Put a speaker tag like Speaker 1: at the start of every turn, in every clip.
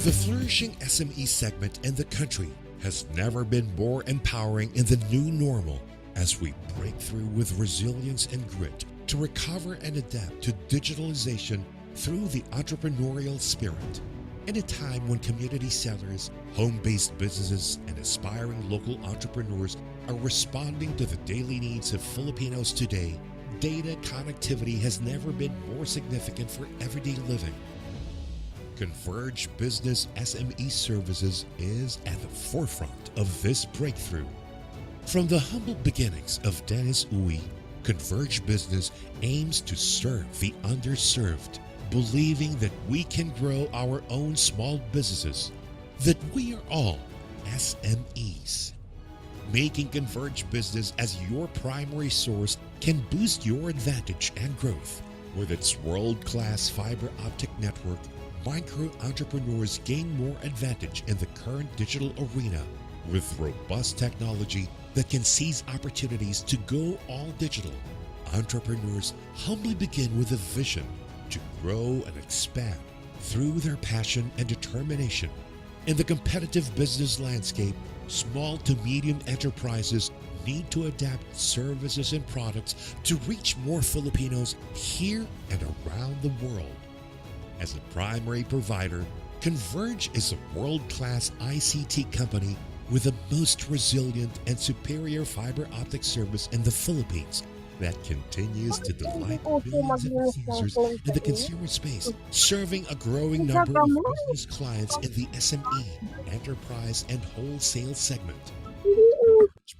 Speaker 1: The flourishing SME segment in the country has never been more empowering in the new normal as we break through with resilience and grit to recover and adapt to digitalization through the entrepreneurial spirit. In a time when community sellers, home-based businesses, and aspiring local entrepreneurs are responding to the daily needs of Filipinos today, data connectivity has never been more significant for everyday living. Converge Business SME Services is at the forefront of this breakthrough. From the humble beginnings of Dennis Uy, Converge Business aims to serve the underserved, believing that we can grow our own small businesses, that we are all SMEs. Making Converge Business as your primary source can boost your advantage and growth. With its world-class fiber optic network, micro-entrepreneurs gain more advantage in the current digital arena with robust technology that can seize opportunities to go all digital. Entrepreneurs humbly begin with a vision to grow and expand through their passion and determination. In the competitive business landscape, small to medium enterprises need to adapt services and products to reach more Filipinos here and around the world. As a primary provider, Converge is a world-class ICT company with the most resilient and superior fiber optic service in the Philippines that continues to delight millions of users in the consumer space, serving a growing number of business clients in the SME, enterprise, and wholesale segment.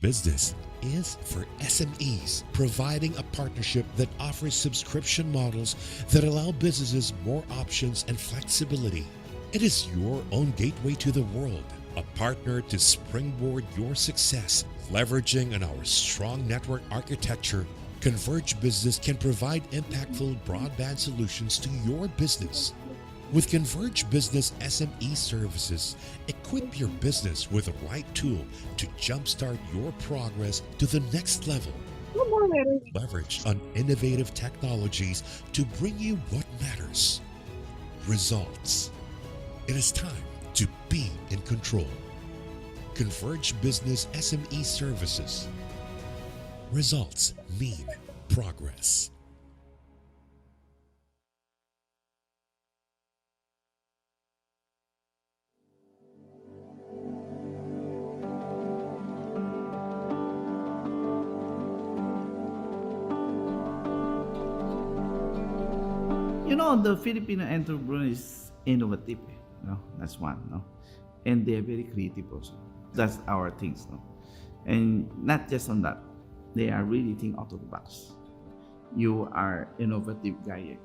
Speaker 1: Business is for SMEs, providing a partnership that offers subscription models that allow businesses more options and flexibility. It is your own gateway to the world, a partner to springboard your success. Leveraging on our strong network architecture, Converge Business can provide impactful broadband solutions to your business. With Converge Business SME services, equip your business with the right tool to jumpstart your progress to the next level. Leverage on innovative technologies to bring you what matters: results. It is time to be in control. Converge Business SME Services. Results mean progress.
Speaker 2: The Filipino entrepreneur is innovative. That's one. And they are very creative also. That's our things. And not just on that, they are really think out of the box. You are innovative guy.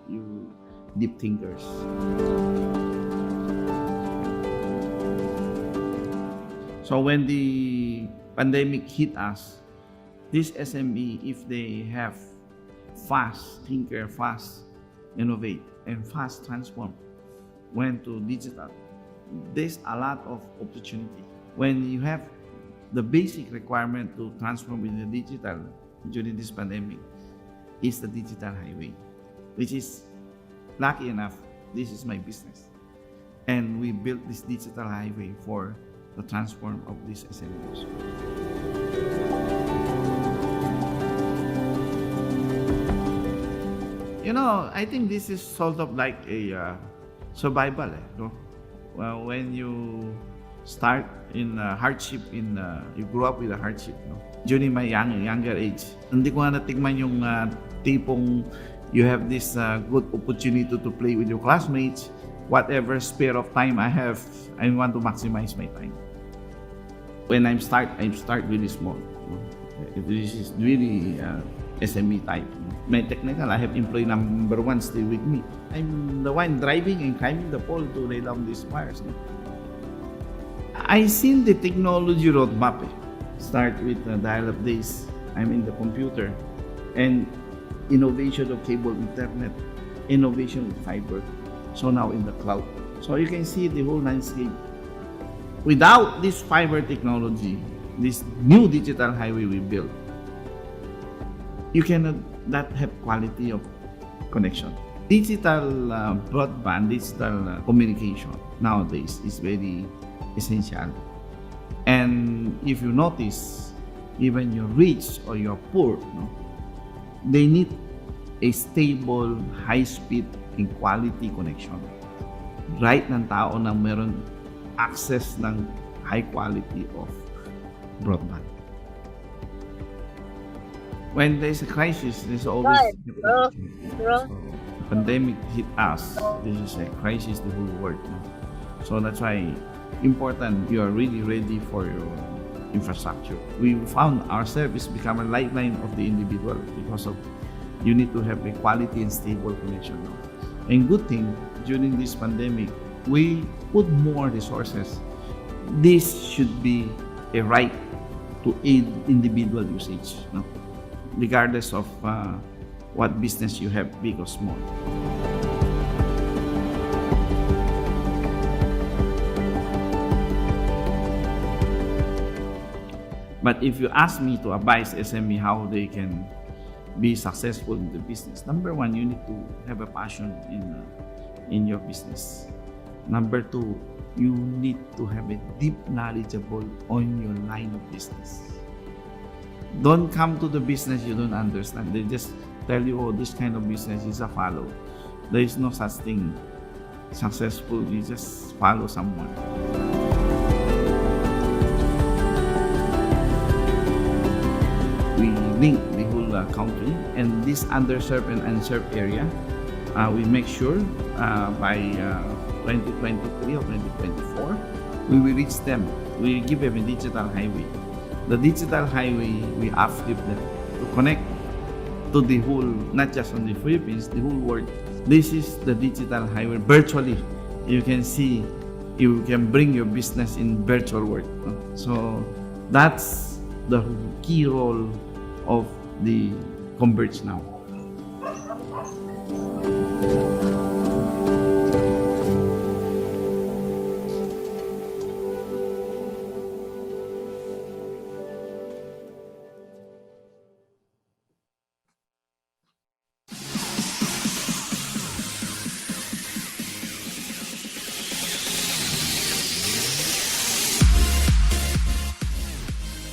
Speaker 2: You deep thinkers. So when the pandemic hit us, this SME, if they have fast thinker, fast innovate, and fast transform, went to digital, there's a lot of opportunity. When you have the basic requirement to transform in the digital during this pandemic is the digital highway, which is lucky enough, this is my business. And we built this digital highway for the transform of these SMEs. I think this is sort of like a survival. Well, when you start in hardship, you grow up with a hardship. During my younger age, hindi ko na natikman yung tipong you have this good opportunity to play with your classmates. Whatever spare of time I have, I want to maximize my time. When I start really small. This is really SME type. My technical, I have employee number 1 still with me. I'm the one driving and climbing the pole to lay down these wires. I seen the technology roadmap. Start with dial-up days. I'm in the computer. And innovation of cable internet. Innovation with fiber. So now in the cloud. So you can see the whole landscape. Without this fiber technology, this new digital highway we built, you cannot not have quality of connection. Digital broadband, digital communication nowadays is very essential. And if you notice, even you're rich or you're poor, no, they need a stable, high-speed, and quality connection. Right ng tao na meron access ng high quality of broadband. When there's a crisis, there's always so, pandemic hit us. This is a crisis the whole world. No? So that's why important you are really ready for your infrastructure. We found our service become a lifeline of the individual because of you need to have a quality and stable connection. No? And good thing during this pandemic, we put more resources. This should be a right to aid individual usage, no? Regardless of what business you have, big or small. But if you ask me to advise SME how they can be successful in the business, number one, you need to have a passion in your business. Number two, you need to have a deep knowledgeable on your line of business. Don't come to the business you don't understand. They just tell you, oh, this kind of business is a follow. There is no such thing successful. You just follow someone. We link the whole country, and this underserved and unserved area, we make sure by 2023 or 2024, we will reach them. We give them a digital highway. The digital highway, we uplift them to connect to the whole, not just on the Philippines, the whole world. This is the digital highway. Virtually, you can see, you can bring your business in virtual world. So that's the key role of the Converge now.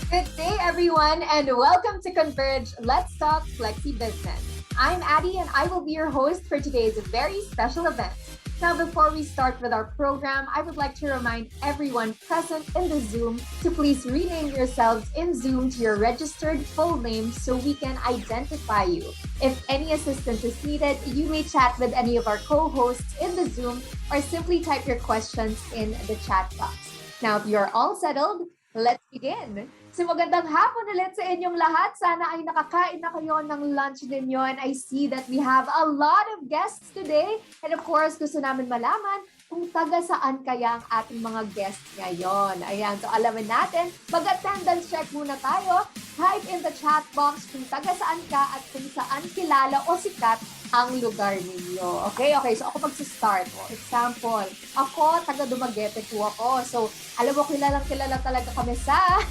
Speaker 3: Good day, everyone, and welcome to Converge. Let's talk flexiBIZNESS. I'm Addie, and I will be your host for today's very special event. Now, before we start with our program, I would like to remind everyone present in the Zoom to please rename yourselves in Zoom to your registered full name so we can identify you. If any assistance is needed, you may chat with any of our co-hosts in the Zoom or simply type your questions in the chat box. Now, if you're all settled, let's begin. So magandang hapon ulit sa inyong lahat. Sana ay nakakain na kayo ng lunch ninyo. And I see that we have a lot of guests today. And of course, gusto namin malaman kung taga saan kaya ang ating mga guests ngayon. Ayan, so alamin natin. Mag-attendance check muna tayo. Type in the chat box kung taga saan ka at kung saan kilala o sikat ang lugar ninyo. Okay, so ako magsa-start. Example, ako, taga Dumaguete po ako. So, alam mo, kilala talaga kami sa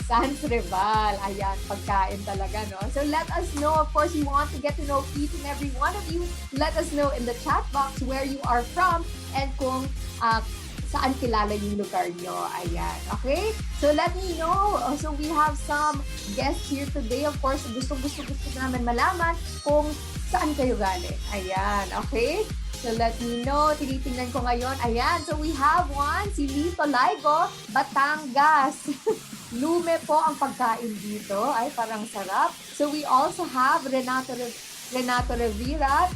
Speaker 3: Sans Rival. Ayan, pagkain talaga, no? So, let us know. Of course, we want to get to know each and every one of you. Let us know in the chat box where you are from and kung saan kilala yung lugar nyo. Ayan, okay? So, let me know. So, we have some guests here today. Of course, gusto namin malaman kung saan kayo galing. Ayan, okay? So, let me know. Tinitingnan ko ngayon. Ayan, so we have one, si Lito Laigo, Batangas. Lume po ang pagkain dito. Ay, parang sarap. So, we also have Renato Rivera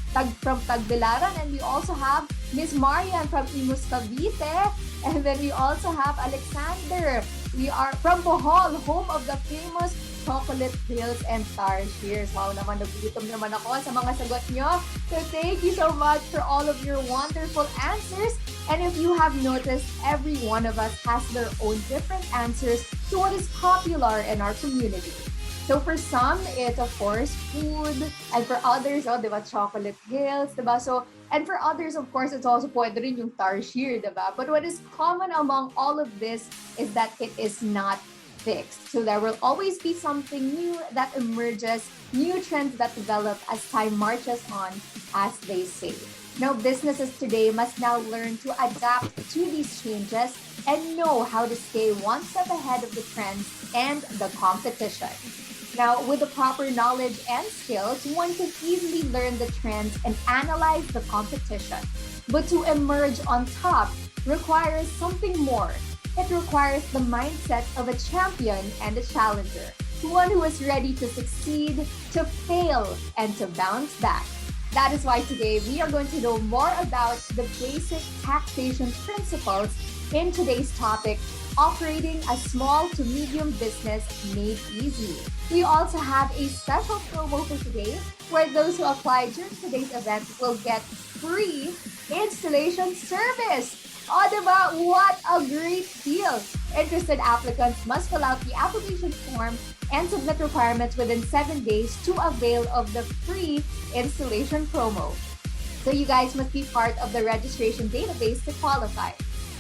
Speaker 3: from Tagbilaran, and we also have Miss Marian from Imus Cavite, and then we also have Alexander. We are from Bohol, home of the famous Chocolate Hills and Tarsiers. Wow naman, nagugutom naman ako sa mga sagot nyo. So thank you so much for all of your wonderful answers. And if you have noticed, every one of us has their own different answers to what is popular in our community. So for some, it's of course food, and for others, diba, Chocolate Hills, diba? So, and for others, of course, it's also pwede rin yung Tarsier, diba? But what is common among all of this is that it is not fixed. So there will always be something new that emerges, new trends that develop as time marches on, as they say. Now, businesses today must now learn to adapt to these changes and know how to stay one step ahead of the trends and the competition. Now, with the proper knowledge and skills, one can easily learn the trends and analyze the competition. But to emerge on top requires something more. It requires the mindset of a champion and a challenger, one who is ready to succeed, to fail, and to bounce back. That is why today we are going to know more about the basic taxation principles in today's topic, operating a small to medium business made easy. We also have a special promo for today where those who apply during today's event will get free installation service. Oh, diba? What a great deal! Interested applicants must fill out the application form and submit requirements within 7 days to avail of the free installation promo. So you guys must be part of the registration database to qualify.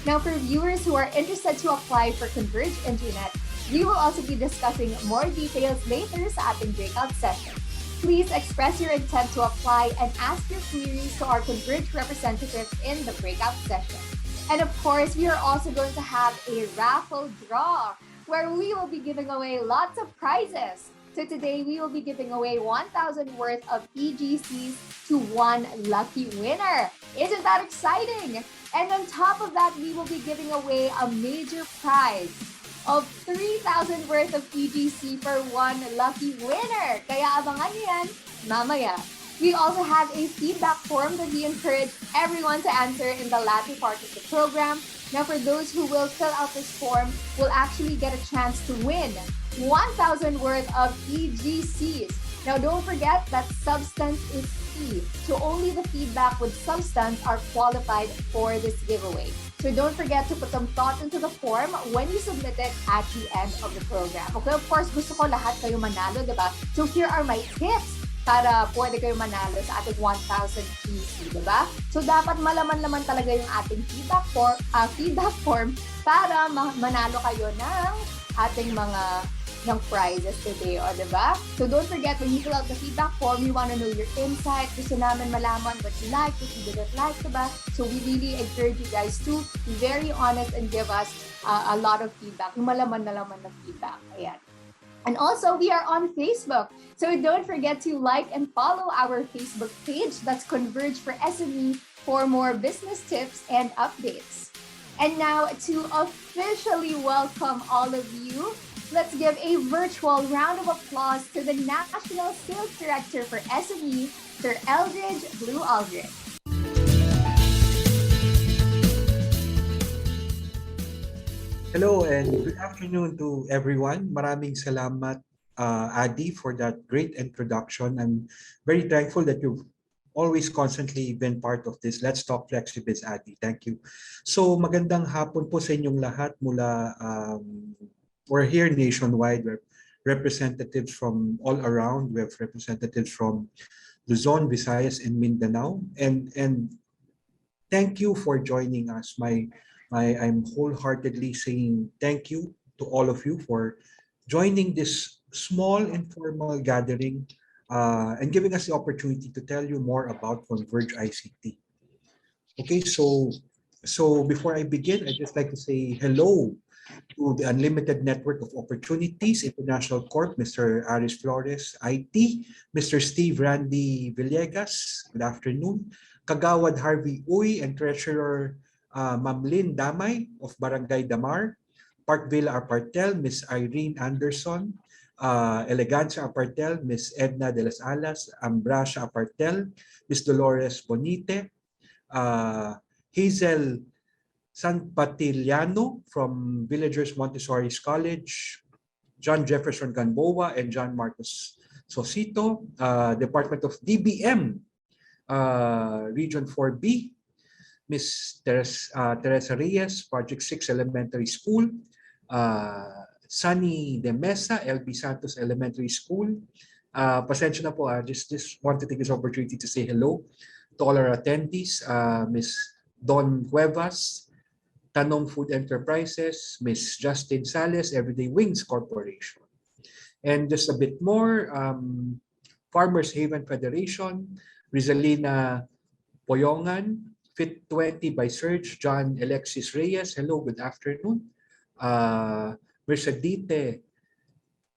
Speaker 3: Now, for viewers who are interested to apply for Converge Internet, we will also be discussing more details later sa ating breakout session. Please express your intent to apply and ask your queries to our Converge representatives in the breakout session. And of course, we are also going to have a raffle draw where we will be giving away lots of prizes. So today, we will be giving away 1,000 worth of EGCs to one lucky winner. Isn't that exciting? And on top of that, we will be giving away a major prize of 3,000 worth of EGC for one lucky winner. Kaya abangan niyo yan mamaya. We also have a feedback form that we encourage everyone to answer in the latter part of the program. Now, for those who will fill out this form, will actually get a chance to win 1,000 worth of EGCs. Now, don't forget that substance is key. So only the feedback with substance are qualified for this giveaway. So don't forget to put some thought into the form when you submit it at the end of the program. Okay, of course, gusto ko lahat kayo manalo, diba? So here are my tips para pwede kayo manalo sa ating 1,000 EC, diba? So dapat malaman-laman talaga yung ating feedback form para manalo kayo ng ating mga prizes today, o diba? So don't forget, when you fill out the feedback form, we want to know your insight. Gusto namin malaman what you like, what you didn't like, diba? So we really encourage you guys to be very honest and give us a lot of feedback. Yung malaman na laman na feedback. Ayan. And also, we are on Facebook. So don't forget to like and follow our Facebook page. That's Converge for SME for more business tips and updates. And now, to officially welcome all of you, let's give a virtual round of applause to the National Sales Director for SME, Sir Eldridge Blue Aldrich.
Speaker 4: Hello and good afternoon to everyone. Maraming salamat, Adi, for that great introduction. I'm very thankful that you've always constantly been part of this Let's Talk FlexiBiz, Adi. Thank you. So magandang hapon po sa inyong lahat mula we're here nationwide. We're representatives from all around. We have representatives from Luzon, Visayas, and Mindanao. And thank you for joining us. I'm wholeheartedly saying thank you to all of you for joining this small informal gathering and giving us the opportunity to tell you more about Converge ICT. Okay, so before I begin, I'd just like to say hello to the Unlimited Network of Opportunities International Corp, Mr. Aris Flores, IT, Mr. Steve Randy Villegas, good afternoon, Kagawad Harvey Uy, and Treasurer Ma'am Lynn Damay of Barangay Damar, Parkville Apartel, Miss Irene Anderson, Elegancia Apartel, Miss Edna de las Alas, Ambracia Apartel, Miss Dolores Bonite, Hazel San Patiliano from Villagers Montessori College, John Jefferson Gamboa and John Marcos Sosito, Department of DBM, Region 4B, Miss Teresa Reyes, Project 6 Elementary School, Sunny De Mesa, LB Santos Elementary School. Pasensya na po, just want to take this opportunity to say hello to all our attendees, Miss Don Cuevas, Tanong Food Enterprises, Miss Justin Sales, Everyday Wings Corporation. And just a bit more, Farmers Haven Federation, Rizalina Poyongan, Fit 20 by Serge, John Alexis Reyes, hello, good afternoon. Mercedite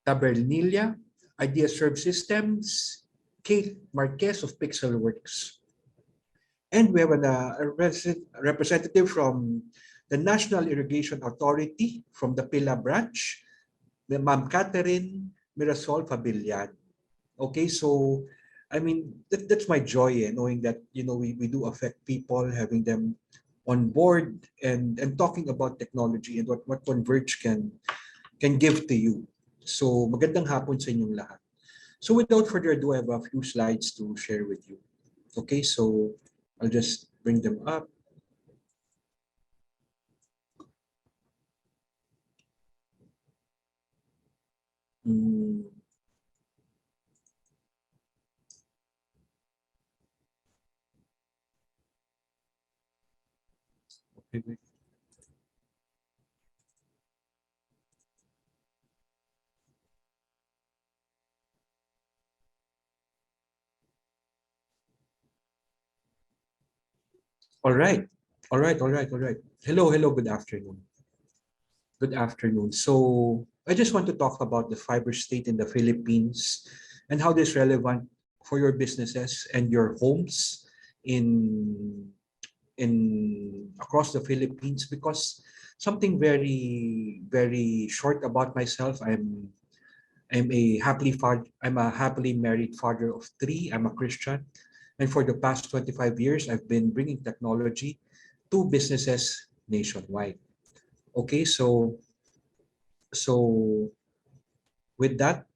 Speaker 4: Tabernilla, Idea Serve Systems, Kate Marquez of Pixelworks. And we have a representative from the National Irrigation Authority from the Pila branch, Ma'am Catherine Mirasol Fabillan. Okay, so I mean that's my joy, knowing that we do affect people, having them on board and talking about technology and what Converge can give to you. So magandang hapon sa inyong lahat. So without further ado, I have a few slides to share with you. Okay, so I'll just bring them up. Okay. All right. All right. All right. All right. Hello. Hello. Good afternoon. Good afternoon. So I just want to talk about the fiber state in the Philippines and how this is relevant for your businesses and your homes in across the Philippines, because something very short about myself. I'm a happily married father of three. I'm a Christian. And for the past 25 years, I've been bringing technology to businesses nationwide. Okay, so with that,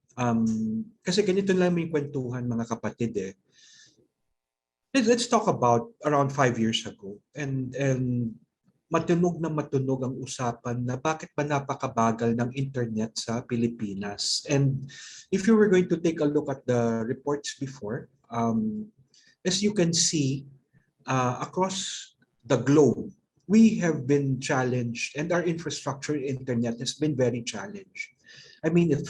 Speaker 4: kasi ganito lang yung kwentuhan, mga kapatid eh. Let's talk about around 5 years ago. And matunog na matunog ang usapan na bakit ba napakabagal ng internet sa Pilipinas. And if you were going to take a look at the reports before, as you can see, across the globe, we have been challenged and our infrastructure internet has been very challenged. I mean, if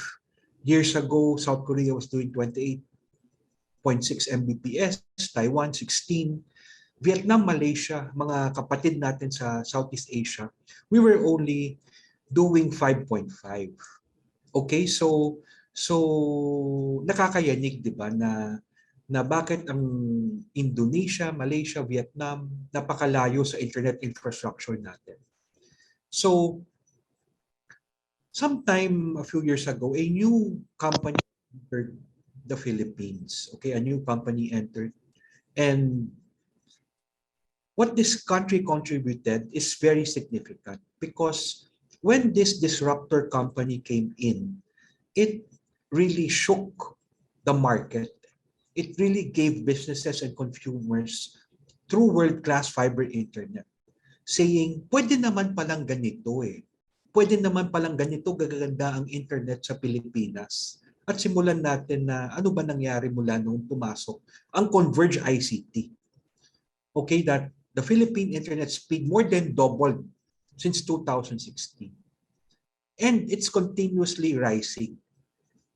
Speaker 4: years ago, South Korea was doing 28.6 Mbps, Taiwan 16, Vietnam, Malaysia, mga kapatid natin sa Southeast Asia, we were only doing 5.5. Okay, so nakakayanig, 'di ba, na bakit ang Indonesia, Malaysia, Vietnam napakalayo sa internet infrastructure natin. So sometime a few years ago, a new company entered the Philippines. Okay, a new company entered, and what this country contributed is very significant, because when this disruptor company came in, it really shook the market. It really gave businesses and consumers true world-class fiber internet, saying, pwede naman palang ganito eh. Pwede naman palang ganito gaganda ang internet sa Pilipinas. At simulan natin na ano ba nangyari mula nung pumasok ang Converge ICT. Okay, that the Philippine internet speed more than doubled since 2016. And it's continuously rising.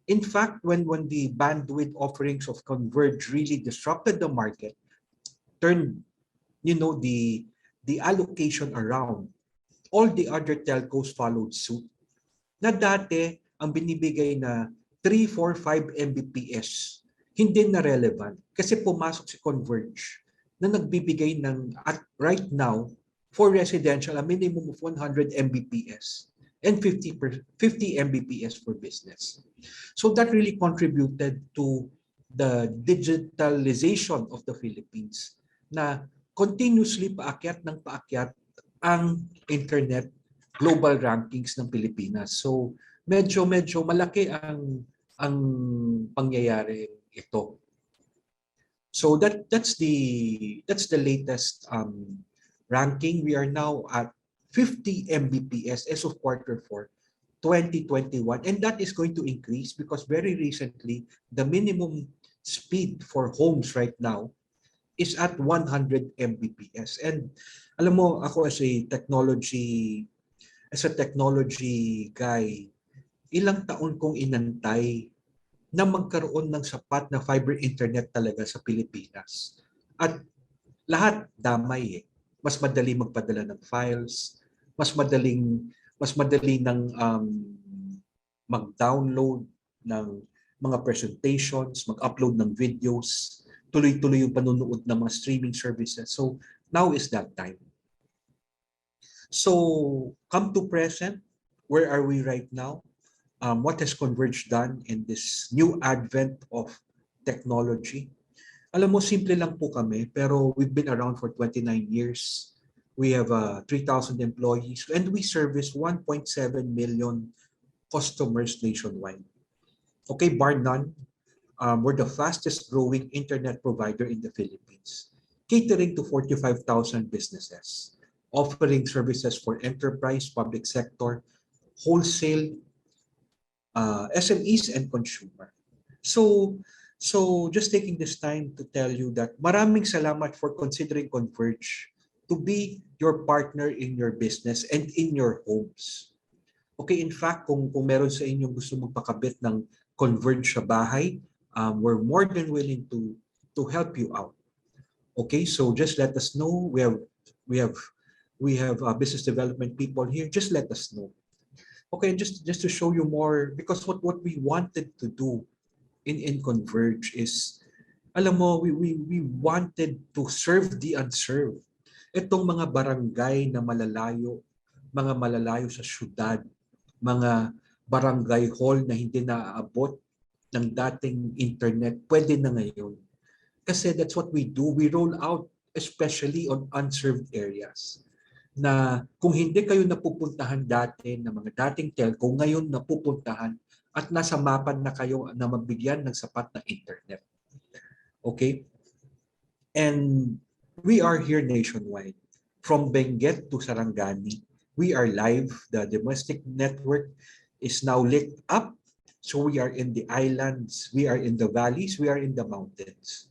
Speaker 4: In fact, when the bandwidth offerings of Converge really disrupted the market, turned the allocation around, all the other telcos followed suit. Na dati, ang binibigay na 3, 4, 5 Mbps, hindi na relevant kasi pumasok si Converge na nagbibigay ng, at right now, for residential, a minimum of 100 Mbps and 50 Mbps for business. So that really contributed to the digitalization of the Philippines, na continuously paakyat ng paakyat ang internet global rankings ng Pilipinas. So medyo malaki ang pangyayari ito. So that's the latest ranking. We are now at 50 Mbps as of Q4 2021, and that is going to increase because very recently the minimum speed for homes right now is at 100 Mbps. And alam mo, ako as a technology guy, ilang taon kong inantay na magkaroon ng sapat na fiber internet talaga sa Pilipinas. At lahat damay eh. Mas madali magpadala ng files, mas madali ng mag-download ng mga presentations, mag-upload ng videos, tuloy-tuloy yung panunood ng mga streaming services. So now is that time. So come to present, where are we right now? What has Converge done in this new advent of technology? Alam mo, simple lang po kami, pero we've been around for 29 years. We have 3,000 employees and we service 1.7 million customers nationwide. Okay, bar none, we're the fastest growing internet provider in the Philippines, catering to 45,000 businesses, offering services for enterprise, public sector, wholesale, SMEs, and consumer. So just taking this time to tell you that maraming salamat for considering Converge to be your partner in your business and in your homes. Okay, in fact, kung meron sa inyo gusto magpakabit ng Converge sa bahay, we're more than willing to help you out. Okay, so just let us know. We have business development people here. Just let us know. Okay, just to show you more, because what we wanted to do in Converge is, alam mo, we wanted to serve the unserved. Itong mga barangay na malalayo, mga malalayo sa syudad, mga barangay hall na hindi naaabot ng dating internet, pwede na ngayon. Kasi that's what we do. We roll out especially on unserved areas, na kung hindi kayo napupuntahan dati ng mga dating telco, ngayon napupuntahan at nasa mapan na kayo na mabigyan ng sapat na internet. Okay? And we are here nationwide. From Benguet to Sarangani, we are live. The domestic network is now lit up. So we are in the islands, we are in the valleys, we are in the mountains.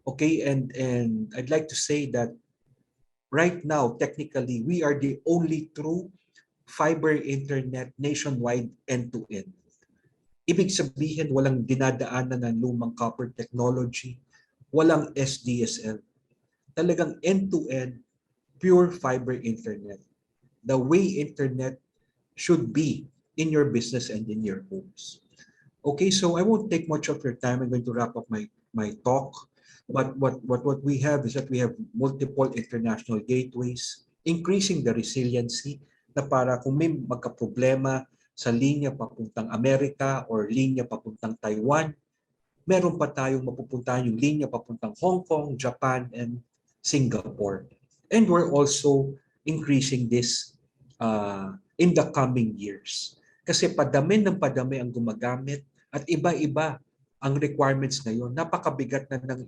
Speaker 4: Okay, and I'd like to say that right now, technically, we are the only true fiber internet nationwide end-to-end. Ibig sabihin, walang dinadaanan ng lumang copper technology, walang SDSL. Talagang end-to-end, pure fiber internet. The way internet should be in your business and in your homes. Okay, so I won't take much of your time. I'm going to wrap up my talk. But what we have is that we have multiple international gateways, increasing the resiliency na para kung may magka-problema sa linya papuntang Amerika or linya papuntang Taiwan, meron pa tayong mapupuntahan yung linya papuntang Hong Kong, Japan, and Singapore. And we're also increasing this in the coming years. Kasi padami ng padami ang gumagamit at iba-iba ang requirements ngayon. Napakabigat na ng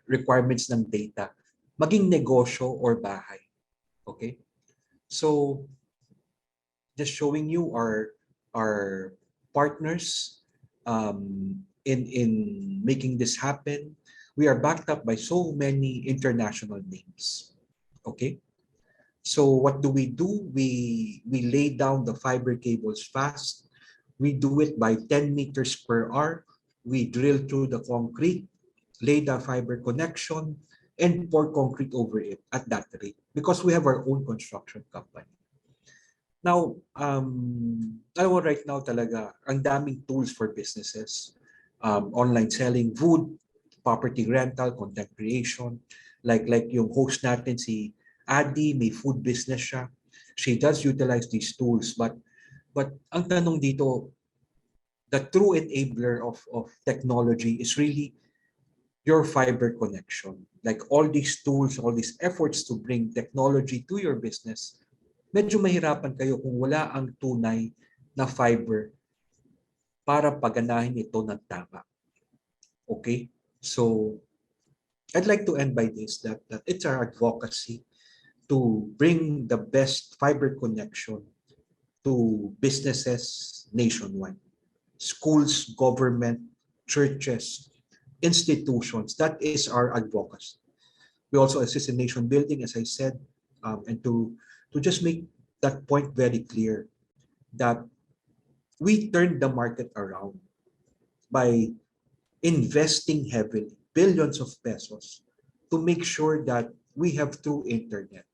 Speaker 4: requirements ng data, maging negosyo or bahay. Okay? So, just showing you our partners in making this happen. We are backed up by so many international names. Okay? So what do? We lay down the fiber cables fast. We do it by 10 meters per hour. We drill through the concrete, lay the fiber connection, and pour concrete over it at that rate because we have our own construction company. Now, alam mo right now talaga, ang daming tools for businesses. Online selling, food, property rental, content creation. Like yung host natin, si Adi, may food business siya. She does utilize these tools. But ang tanong dito, the true enabler of technology is really your fiber connection. Like all these tools, all these efforts to bring technology to your business, medyo mahirapan kayo kung wala ang tunay na fiber para paganahin ito ng tama. Okay? So, I'd like to end by this, that it's our advocacy to bring the best fiber connection to businesses nationwide. Schools, government, churches, institutions. That is our advocacy. We also assist in nation building, as I said, and to just make that point very clear, that we turned the market around by investing heavily, billions of pesos, to make sure that we have true internet.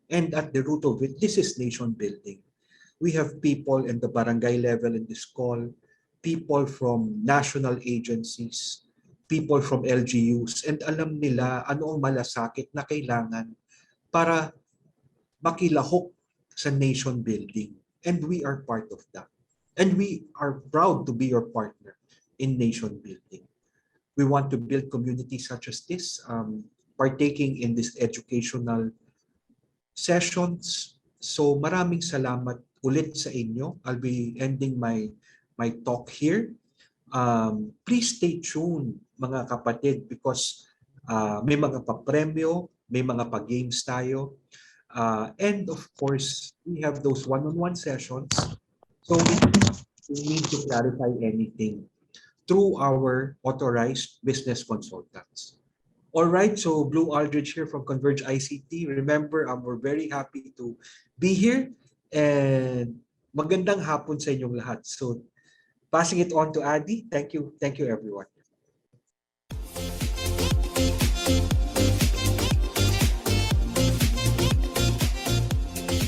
Speaker 4: And at the root of it, this is nation building. We have people in the barangay level in this call, people from national agencies, people from LGUs, and alam nila ano ang malasakit na kailangan para makilahok sa nation building. And we are part of that. And we are proud to be your partner in nation building. We want to build communities such as this, partaking in this educational sessions. So maraming salamat ulit sa inyo. I'll be ending my talk here. Please stay tuned mga kapatid because may mga pa-premyo, may mga pa-games tayo. And of course, we have those one-on-one sessions. So if you need to clarify anything through our authorized business consultants. All right, so Blue Aldrich here from Converge ICT. Remember, we're very happy to be here and magandang hapon sa inyong lahat. So passing it on to Adi. Thank you everyone.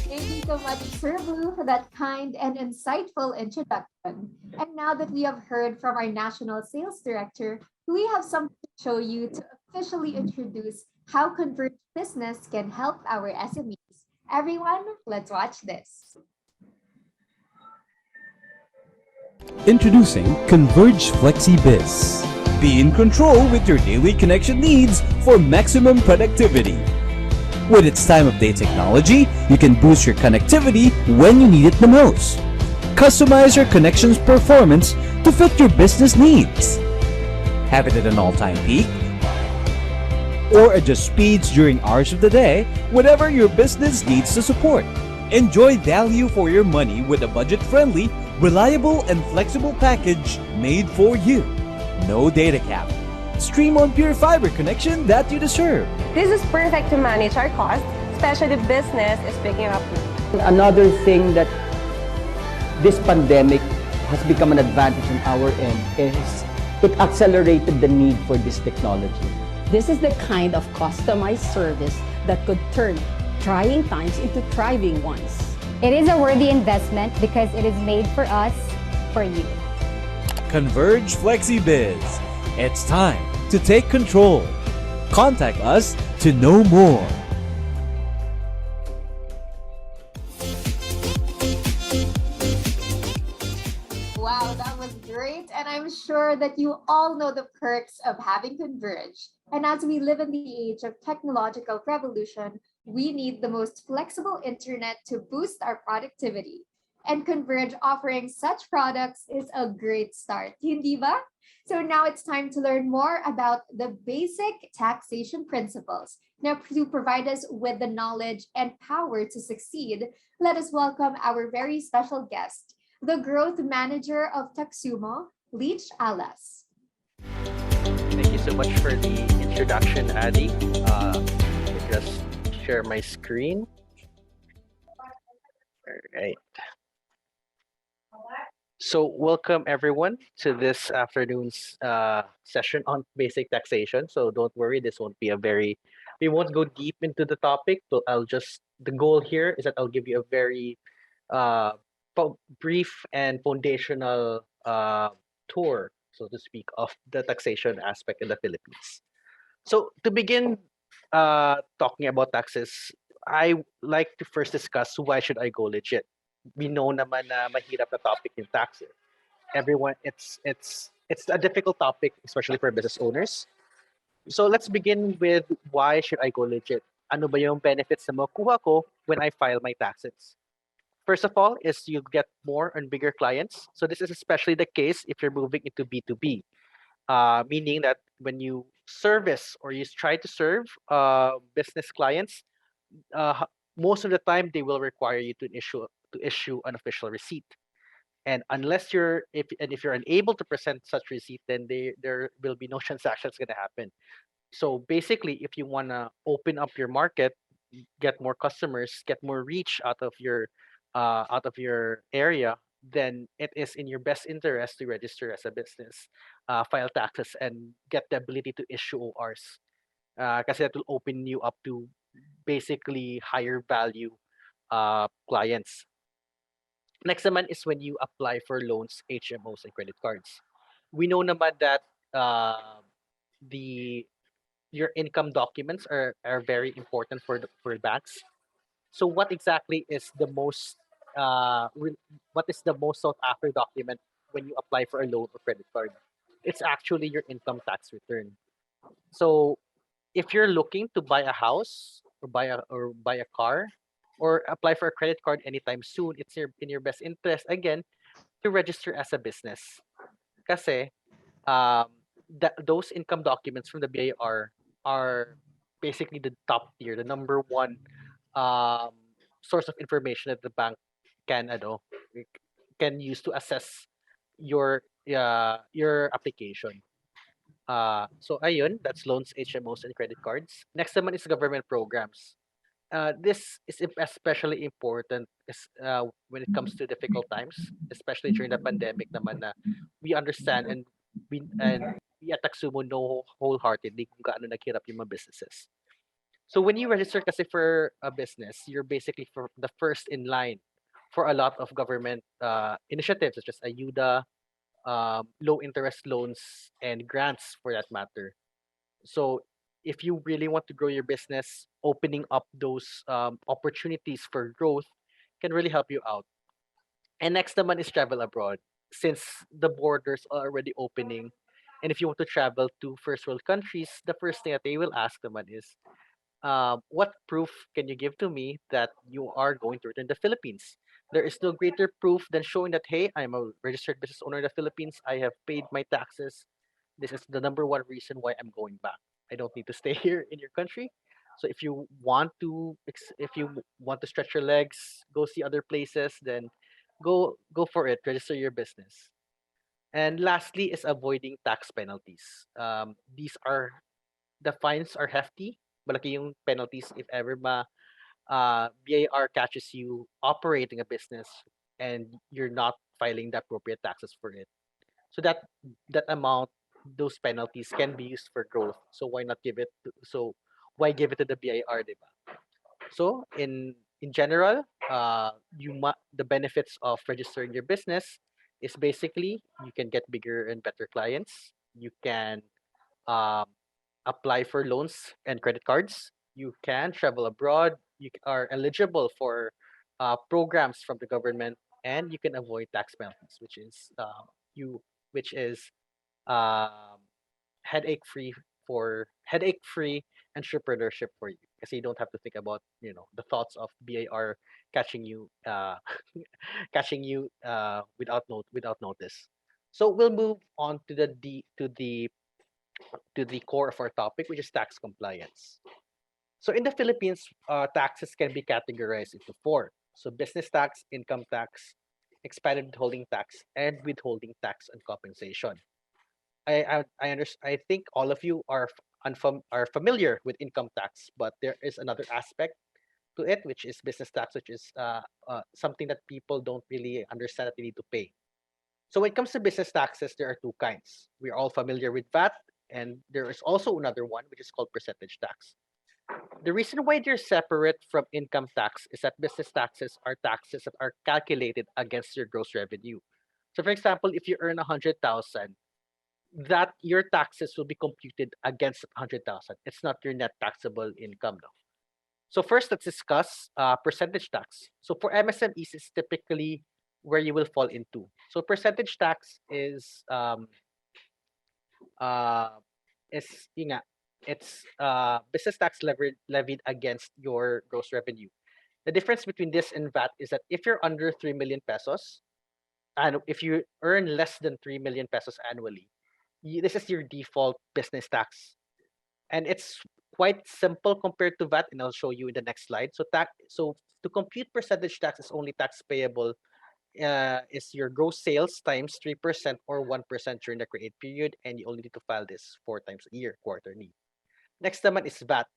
Speaker 3: Thank you so much, Sir Blue, for that kind and insightful introduction. And now that we have heard from our National Sales Director, we have something to show you to officially introduce how Converge Business can help our SMEs. Everyone, let's watch this.
Speaker 5: Introducing Converge flexiBIZNES. Be in control with your daily connection needs for maximum productivity. With its time-of-day technology, you can boost your connectivity when you need it the most. Customize your connection's performance to fit your business needs. Have it at an all-time peak, or adjust speeds during hours of the day, whatever your business needs to support. Enjoy value for your money with a budget-friendly, reliable, and flexible package made for you. No data cap. Stream on pure fiber connection that you deserve.
Speaker 6: This is perfect to manage our costs, especially business is picking up.
Speaker 7: Another thing that this pandemic has become an advantage on our end is it accelerated the need for this technology.
Speaker 8: This is the kind of customized service that could turn trying times into thriving ones.
Speaker 9: It is a worthy investment because it is made for us, for you.
Speaker 5: Converge flexiBIZ. It's time to take control. Contact us to know more.
Speaker 3: Wow, that was great. And I'm sure that you all know the perks of having Converge. And as we live in the age of technological revolution, we need the most flexible internet to boost our productivity. And Converge offering such products is a great start, hindi ba? So now it's time to learn more about the basic taxation principles. Now, to provide us with the knowledge and power to succeed, let us welcome our very special guest, the Growth Manager of Taxumo, Leach Alas.
Speaker 10: Thank you so much for the introduction, Adi. I'll just share my screen. All right. So welcome everyone to this afternoon's session on basic taxation. So don't worry, this won't be we won't go deep into the topic. So the goal here is that I'll give you a very brief and foundational tour, so to speak, of the taxation aspect in the Philippines. So to begin talking about taxes, I like to first discuss why should I go legit. We know naman na mahirap na topic yung taxes. Everyone, it's a difficult topic, especially for business owners. So let's begin with why should I go legit? Ano ba yung benefits na makuha ko when I file my taxes? First of all, is you get more and bigger clients. So this is especially the case if you're moving into B2B, meaning that when you service or you try to serve business clients, most of the time they will require you to issue an official receipt. And unless if you're unable to present such receipt, then there will be no transactions going to happen. So basically, if you want to open up your market, get more customers, get more reach out of your area, then it is in your best interest to register as a business. file taxes and get the ability to issue ORs. Kasi that will open you up to basically higher value clients. Next naman is when you apply for loans, HMOs, and credit cards. We know naman that the your income documents are very important for banks. So what exactly is the most what is the most sought after document when you apply for a loan or credit card? It's actually your income tax return. So if you're looking to buy a house or buy a car or apply for a credit card anytime soon, it's in your best interest again to register as a business. Kasi um, those income documents from the BIR are basically the top tier, the number one um, source of information that the bank can can use to assess your application. So ayun, that's loans, HMOs, and credit cards. Next naman is government programs. This is especially important when it comes to difficult times, especially during the pandemic naman na we understand we at Taxumo know wholeheartedly kung gaano naghirap yung mga businesses. So when you register kasi for a business, you're basically for the first in line for a lot of government initiatives such as ayuda, low interest loans, and grants for that matter. So if you really want to grow your business, opening up those opportunities for growth can really help you out. And next naman is travel abroad. Since the borders are already opening, and if you want to travel to first world countries, the first thing that they will ask naman is, what proof can you give to me that you are going to return to the Philippines? There is no greater proof than showing that, hey, I'm a registered business owner in the Philippines. I have paid my taxes. This is the number one reason why I'm going back. I don't need to stay here in your country. So if you want to stretch your legs, go see other places, then go for it. Register your business. And lastly is avoiding tax penalties. These are the fines are hefty. Malaki yung penalties if ever BIR catches you operating a business and you're not filing the appropriate taxes for it. So that amount, those penalties can be used for growth. So why give it to the BIR, diba? So in general, the benefits of registering your business is basically you can get bigger and better clients. You can um, apply for loans and credit cards. You can travel abroad. You are eligible for programs from the government, and you can avoid tax penalties, you which is um, headache free entrepreneurship for you, because you don't have to think about the thoughts of BAR catching you catching you without notice. So we'll move on to the core of our topic, which is tax compliance. So in the Philippines, taxes can be categorized into four. So business tax, income tax, expanded withholding tax, and withholding tax and compensation. I think all of you are familiar with income tax, but there is another aspect to it, which is business tax, which is something that people don't really understand that they need to pay. So when it comes to business taxes, there are two kinds. We're all familiar with VAT, and there is also another one, which is called percentage tax. The reason why they're separate from income tax is that business taxes are taxes that are calculated against your gross revenue. So for example, if you earn 100,000, that your taxes will be computed against 100,000. It's not your net taxable income, no. So first, let's discuss percentage tax. So for MSMEs, it's typically where you will fall into. So percentage tax uh, is yun nga, it's business tax levied against your gross revenue. The difference between this and VAT is that if you're under 3 million pesos, and if you earn less than 3 million pesos annually, this is your default business tax. And it's quite simple compared to VAT, and I'll show you in the next slide. So to compute percentage tax is only tax payable is your gross sales times 3% or 1% during the create period, and you only need to file this 4 times a year, quarterly. Next naman is VAT.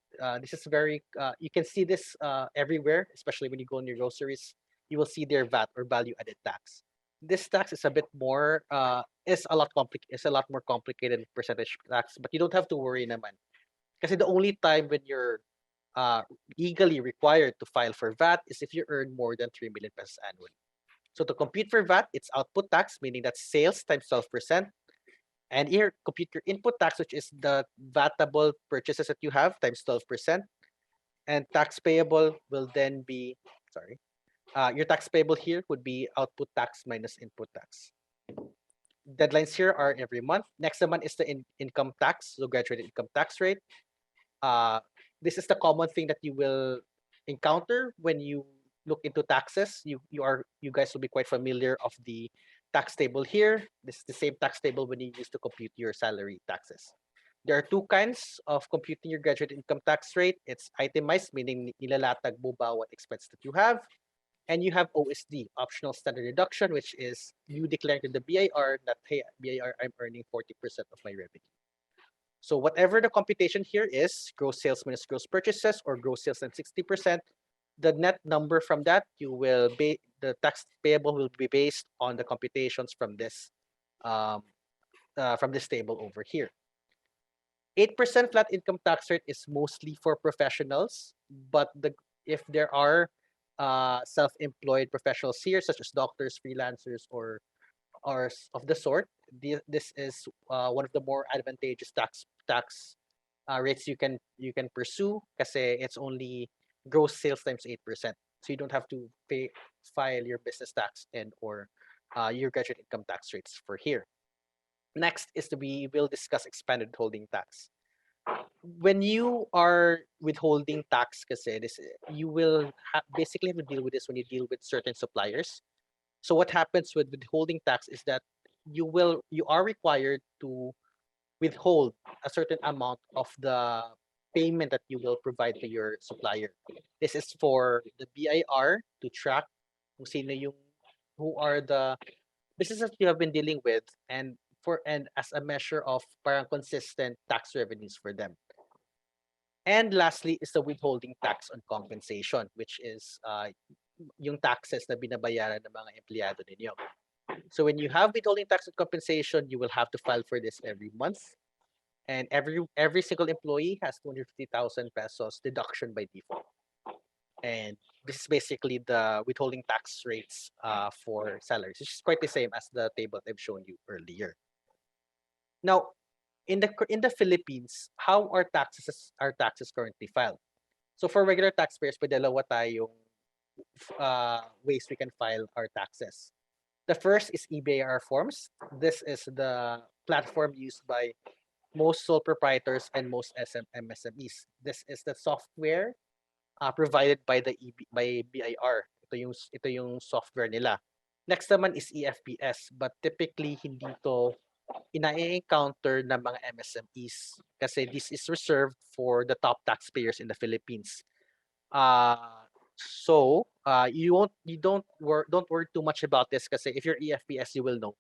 Speaker 10: This is very, you can see this everywhere, especially when you go in your groceries. You will see their VAT or value added tax. this tax is a bit more is a lot more complicated percentage tax, but you don't have to worry naman. Kasi the only time when you're legally required to file for VAT is if you earn more than 3 million pesos annually. So to compute for VAT, it's output tax, meaning that's sales times 12%. And here, compute your input tax, which is the VATable purchases that you have times 12%. And tax payable will then be, sorry, your tax payable here would be output tax minus input tax. Deadlines here are every month. Next month is the income tax, so graduated income tax rate. This is the common thing that you will encounter when you look into taxes. You guys will be quite familiar of the tax table here. This is the same tax table when you use to compute your salary taxes. There are two kinds of computing your graduate income tax rate. It's itemized, meaning nilalatag mo bawat expense that you have. And you have OSD, optional standard deduction, which is you declare to the BIR that, hey, BIR, I'm earning 40% of my revenue. So whatever the computation here is, gross sales minus gross purchases or gross sales and 60%, the net number from that, the tax payable will be based on the computations from this table over here. 8% flat income tax rate is mostly for professionals, but if there are self-employed professionals here, such as doctors, freelancers, or of the sort, this is one of the more advantageous tax rates you can pursue, kasi it's only gross sales times 8%. So you don't have to file your business tax and or your graduate income tax rates for here. Next is we will discuss expanded withholding tax. When you are withholding tax, kasi you will basically have to deal with this when you deal with certain suppliers. So what happens with withholding tax is that you are required to withhold a certain amount of the payment that you will provide to your supplier. This is for the BIR to track who are the businesses you have been dealing with, and as a measure of parang consistent tax revenues for them. And lastly is the withholding tax on compensation, which is yung taxes na binabayaran ng mga empleyado ninyo. So when you have withholding tax and compensation, you will have to file for this every month. And every single employee has 250,000 pesos deduction by default. And this is basically the withholding tax rates for salaries, which is quite the same as the table I've shown you earlier. Now, in the Philippines, how are taxes currently filed? So for regular taxpayers, may dalawa tayong ways we can file our taxes. The first is EBIR forms. This is the platform used by most sole proprietors and most MSMEs. This is the software provided by BIR. Ito yung software nila. Next naman is EFPS, but typically hindi to ina-encounter ng mga MSMEs kasi this is reserved for the top taxpayers in the Philippines. So don't worry too much about this kasi if you're EFPS, you will know.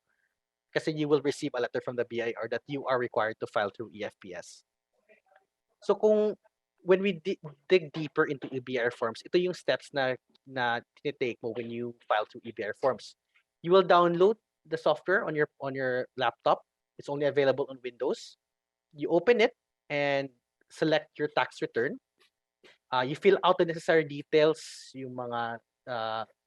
Speaker 10: Kasi you will receive a letter from the BIR that you are required to file through EFPS. So when we dig deeper into EBIR forms, ito yung steps na tinitake mo when you file through EBIR forms. You will download the software on your laptop. It's only available on Windows. You open it and select your tax return. You fill out the necessary details, yung mga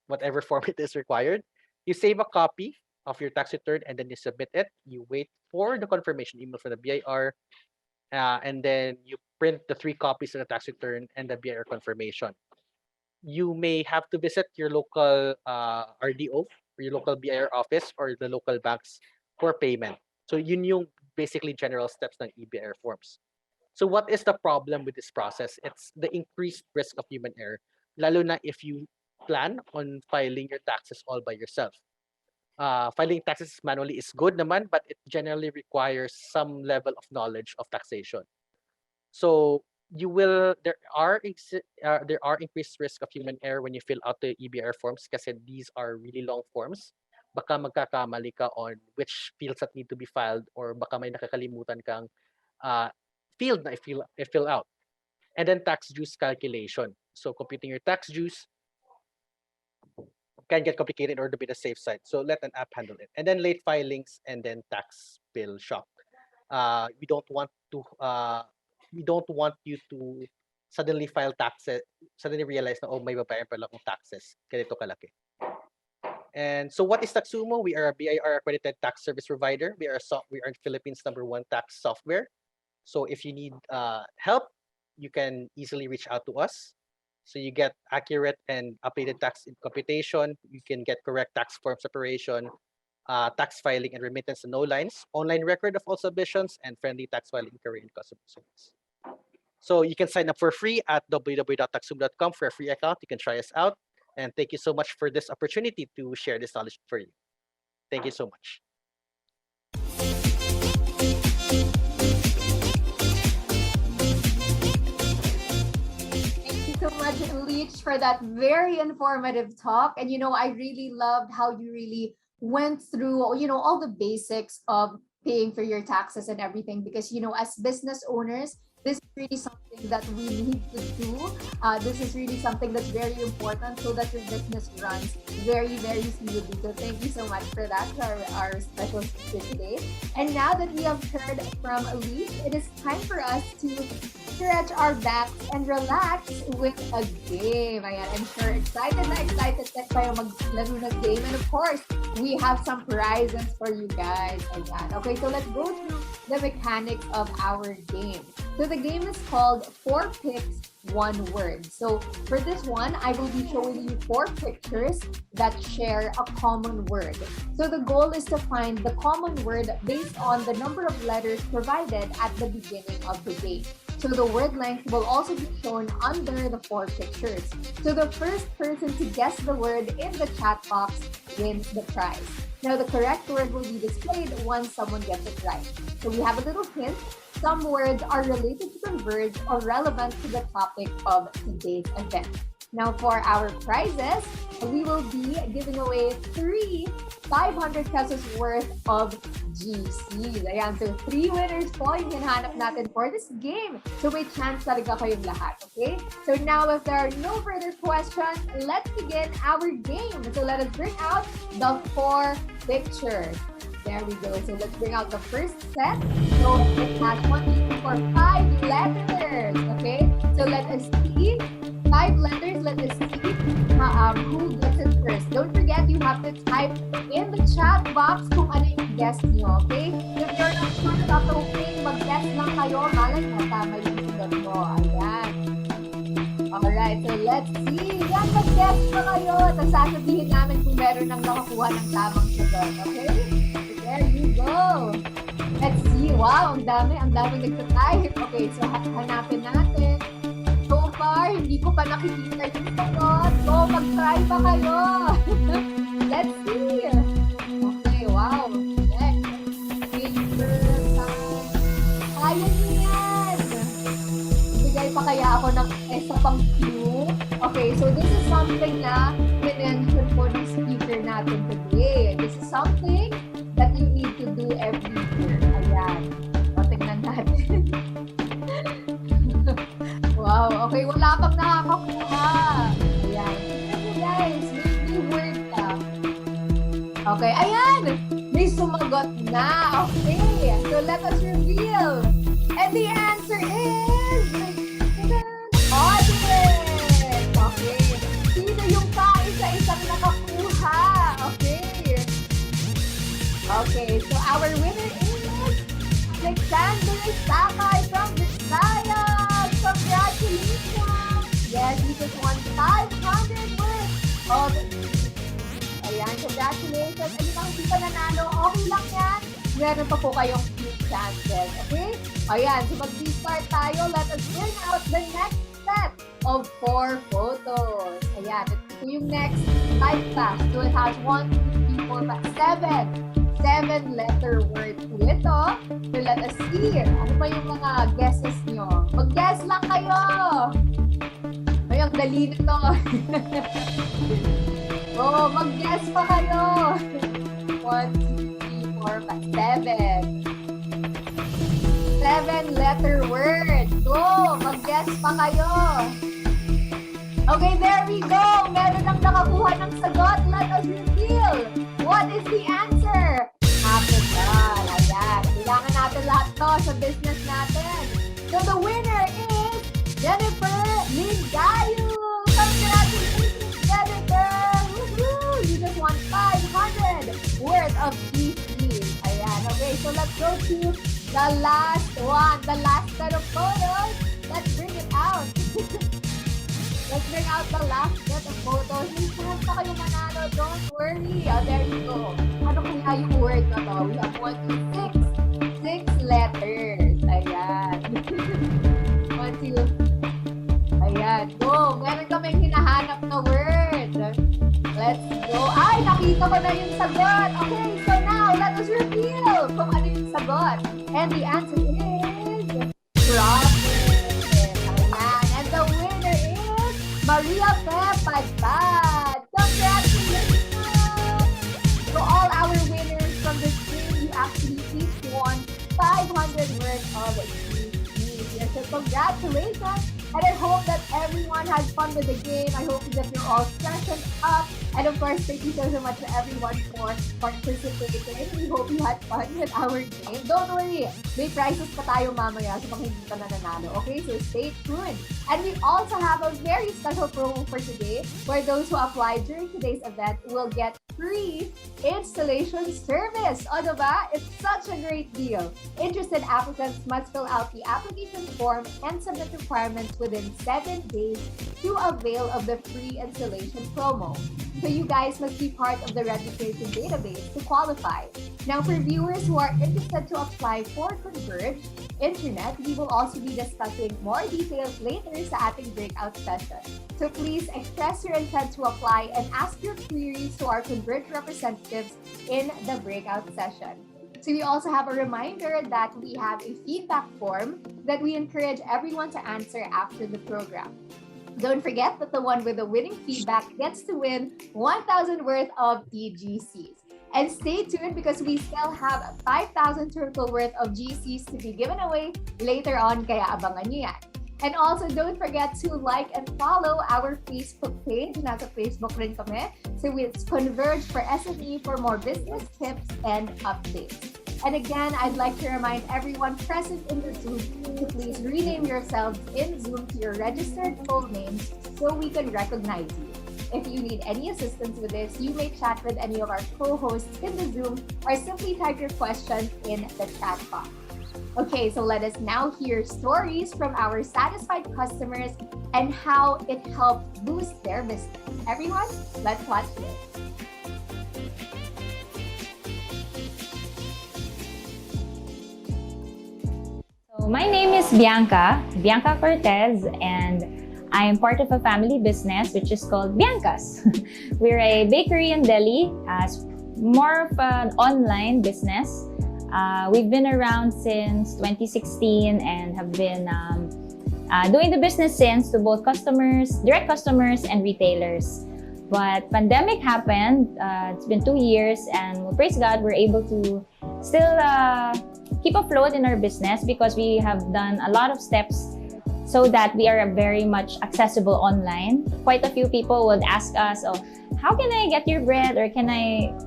Speaker 10: whatever form it is required. You save a copy of your tax return and then you submit it. You wait for the confirmation email from the BIR, and then you print the 3 copies of the tax return and the BIR confirmation. You may have to visit your local RDO or your local BIR office or the local banks for payment. So yun yung basically general steps ng EBIR forms. So what is the problem with this process? It's the increased risk of human error, lalo na if you plan on filing your taxes all by yourself. Filing taxes manually is good naman, but it generally requires some level of knowledge of taxation. So there are increased risk of human error when you fill out the EBR forms kasi these are really long forms. Baka magkakamali ka on which fields that need to be filed or baka may nakakalimutan kang field na i-fill out. And then tax dues calculation. So computing your tax dues can get complicated in order to be the safe side. So let an app handle it. And then late filings and then tax bill shock. We don't want you to suddenly file taxes, suddenly realize na, oh, may babayaran pala akong taxes, ganito kalaki. And so what is Taxumo? We are a BIR accredited tax service provider. We are Philippines' #1 tax software. So if you need help, you can easily reach out to us. So you get accurate and updated tax computation. You can get correct tax form separation, tax filing and remittance and no lines, online record of all submissions, and friendly tax filing inquiry and customer service. So you can sign up for free at www.taxum.com for a free account. You can try us out. And thank you so much for this opportunity to share this knowledge for you. Thank you so much.
Speaker 3: Thank you so much, Leach, for that very informative talk. And, I really loved how you really went through, all the basics of paying for your taxes and everything. Because, as business owners, this is really something that we need to do. This is really something that's very important so that your business runs very, very smoothly. So thank you so much for that, our special speaker today. And now that we have heard from Elise, it is time for us to stretch our backs and relax with a game. Ayan, I'm sure excited kayo maglaro ng game. And of course, we have some prizes for you guys. Ayan. Okay, so let's go through the mechanics of our game. So the game is called 4 Picks, 1 Word. So for this one, I will be showing you 4 pictures that share a common word. So the goal is to find the common word based on the number of letters provided at the beginning of the game. So the word length will also be shown under the 4 pictures. So the first person to guess the word in the chat box wins the prize. Now the correct word will be displayed once someone gets it right. So we have a little hint. Some words are related to Converge or relevant to the topic of today's event. Now for our prizes, we will be giving away 3 500 pesos worth of GCs. Ayan, so 3 winners po yung hinahanap natin for this game. So may chance talaga kayong lahat, okay? So now if there are no further questions, let's begin our game. So let us bring out the 4 pictures. There we go. So let's bring out the first set. So it has 1, 2, 3, 4, 5 letters. Okay? So let us see 5 letters. Let us see who gets it first. Don't forget, you have to type in the chat box kung ano yung guess nyo. Okay? If you're not sure about the opening, mag-guess lang kayo. Malay mo, tama yung sagot mo. Ayan. Alright, so let's see. Yan, mag-guess pa kayo. Tapos sasabihin namin kung meron nang nakakuha ng tamang sagot. Okay? There you go. Let's see. Wow, ang dami nagtatype. Okay, so hanapin natin. So far, hindi ko pa nakikita yung sagot. So, mag-try pa kayo. Let's see. Okay, wow. Next. Paper time. Kaya niyo yan. Bigay pa kaya ako ng isa pang clue. Okay, so this is something na minention po ng speaker natin today. This is something that you need to do every year. Ayan. O, tingnan natin. Wow. Okay, wala pang nakakakuha. Ayan. Tingnan nyo guys. May word ka. Okay, ayan. May sumagot na. Okay. So, let us reveal. And the answer is... Audit! Okay. Sino yung kaisa-isang nakakuha? Okay. Okay, so our winner is Alexander Sakay from Visayas. Congratulations! Yes, he just won 500 worth of... Ayan, congratulations. Ano bang hindi pa nanalo? Okay lang yan. Meron pa po kayong few chances, okay? Ayan, so mag-restart tayo. Let us bring out the next set of 4 photos. Ayan, ito yung next type class. So it has 1, 2, 3, 4, 5, 7. 7-letter word po ito. So let us see. Ano pa yung mga guesses nyo? Mag-guess lang kayo! Ay, ang dali nito. Oh, mag-guess pa kayo! 1, 2, 3, 4, 5, 7. 7-letter word. Go! Mag-guess pa kayo! Okay, there we go! Meron ang nakakuha ng sagot. Let us reveal. What is the answer? Capital. Ayan. Kailangan natin lahat to sa business natin. So the winner is Jennifer Lingayo. Congratulations, Jennifer! Woohoo! You just won 500 worth of GCs. Ayan. Okay, so let's go to the last one. The last set of photos. Let's bring it out. Let's bring out the last set of photos. May chance pa kayo manalo. Don't worry. Oh, there you go. Ano kaya yung word na to? We have 1, 2, 6. 6 letters. Ayan. 1, 2. Ayan. Go. Meron kaming hinahanap na word. Let's go. Ay, nakita ko na yung sagot. Okay, so now, let us reveal kung ano yung sagot. And the answer is profit. Ayan. And the winner is Maria Pepagpad. Congratulations! To all our winners from this game, you actually each won 500 worth of GCs. So congratulations! And I hope that everyone has fun with the game. I hope that you're all freshened up. And of course, thank you so much to everyone for participating. We hope you had fun with our game. Don't worry, may prizes pa tayo mamaya sa mga hindi pa nananalo. Okay, so stay tuned. And we also have a very special promo for today where those who apply during today's event will get free installation service. O diba? It's such a great deal. Interested applicants must fill out the application form and submit requirements within 7 days to avail of the free installation promo. So you guys must be part of the registration database to qualify. Now for viewers who are interested to apply for Converge Internet, we will also be discussing more details later sa ating breakout session. So please express your intent to apply and ask your queries to our Converge representatives in the breakout session. So we also have a reminder that we have a feedback form that we encourage everyone to answer after the program. Don't forget that the one with the winning feedback gets to win 1,000 worth of EGCs. And stay tuned because we still have 5,000 total worth of GCs to be given away later on, kaya abangan nyo yan. And also, don't forget to like and follow our Facebook page. Nasa Facebook rin kami. So it's Converge for SME for more business tips and updates. And again, I'd like to remind everyone present in the Zoom to please rename yourselves in Zoom to your registered full names so we can recognize you. If you need any assistance with this, you may chat with any of our co-hosts in the Zoom or simply type your question in the chat box. Okay, so let us now hear stories from our satisfied customers and how it helped boost their business. Everyone, let's watch this.
Speaker 11: So my name is Bianca Cortez, and I am part of a family business which is called Bianca's. We're a bakery in Delhi, more of an online business. We've been around since 2016 and have been doing the business since to both customers, direct customers, and retailers. But pandemic happened. It's been 2 years, and praise God, we're able to still keep afloat in our business because we have done a lot of steps so that we are very much accessible online. Quite a few people would ask us, "Oh, how can I get your bread?" or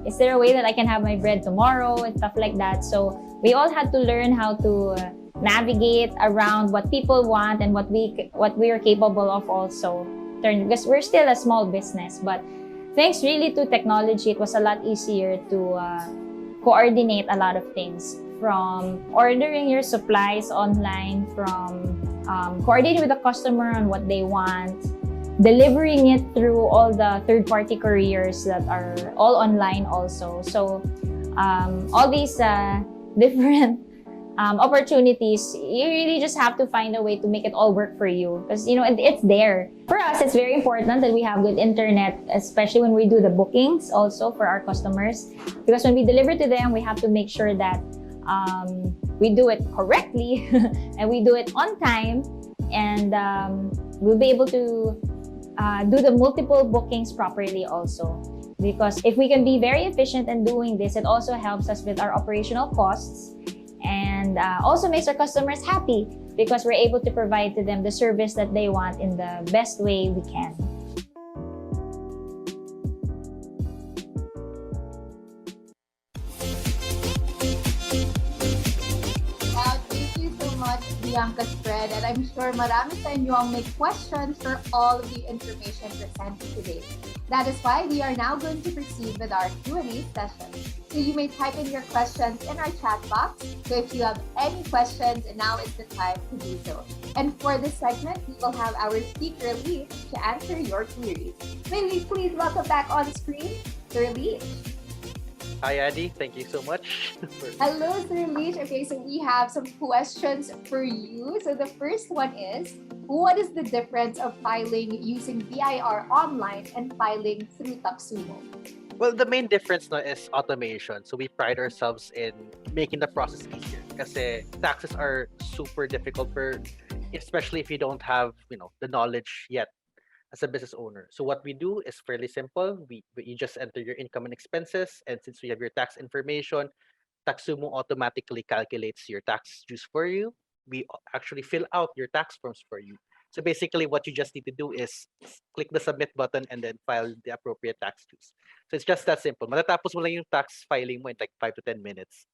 Speaker 11: is there a way that I can have my bread tomorrow?" and stuff like that. So we all had to learn how to navigate around what people want and what we are capable of also. Because we're still a small business, but thanks really to technology, it was a lot easier to coordinate a lot of things, from ordering your supplies online, from coordinating with the customer on what they want, delivering it through all the third-party couriers that are all online also. So all these different opportunities, you really just have to find a way to make it all work for you, because it's there. For us, it's very important that we have good internet, especially when we do the bookings also for our customers, because when we deliver to them, we have to make sure that we do it correctly and we do it on time, and we'll be able to do the multiple bookings properly also. Because if we can be very efficient in doing this, it also helps us with our operational costs, and also makes our customers happy because we're able to provide to them the service that they want in the best way we can.
Speaker 3: Bianca's spread, and I'm sure marami sa inyo ang may questions for all of the information presented today. That is why we are now going to proceed with our Q&A session. So you may type in your questions in our chat box. So if you have any questions, now is the time to do so. And for this segment, we will have our speaker Leach to answer your queries. May we please welcome back on screen Sir Leach.
Speaker 10: Hi, Addy. Thank you so much.
Speaker 3: Hello, Sir Leach. Okay, so we have some questions for you. So the first one is, what is the difference of filing using BIR online and filing through Taxumo?
Speaker 10: Well, the main difference now is automation. So we pride ourselves in making the process easier. Kasi taxes are super difficult especially if you don't have, the knowledge yet as a business owner. So what we do is fairly simple. You just enter your income and expenses, and since we have your tax information, Taxumo automatically calculates your tax dues for you. We actually fill out your tax forms for you. So basically, what you just need to do is click the submit button and then file the appropriate tax dues. So it's just that simple. Matatapos mo lang yung tax filing mo in like 5 to 10 minutes.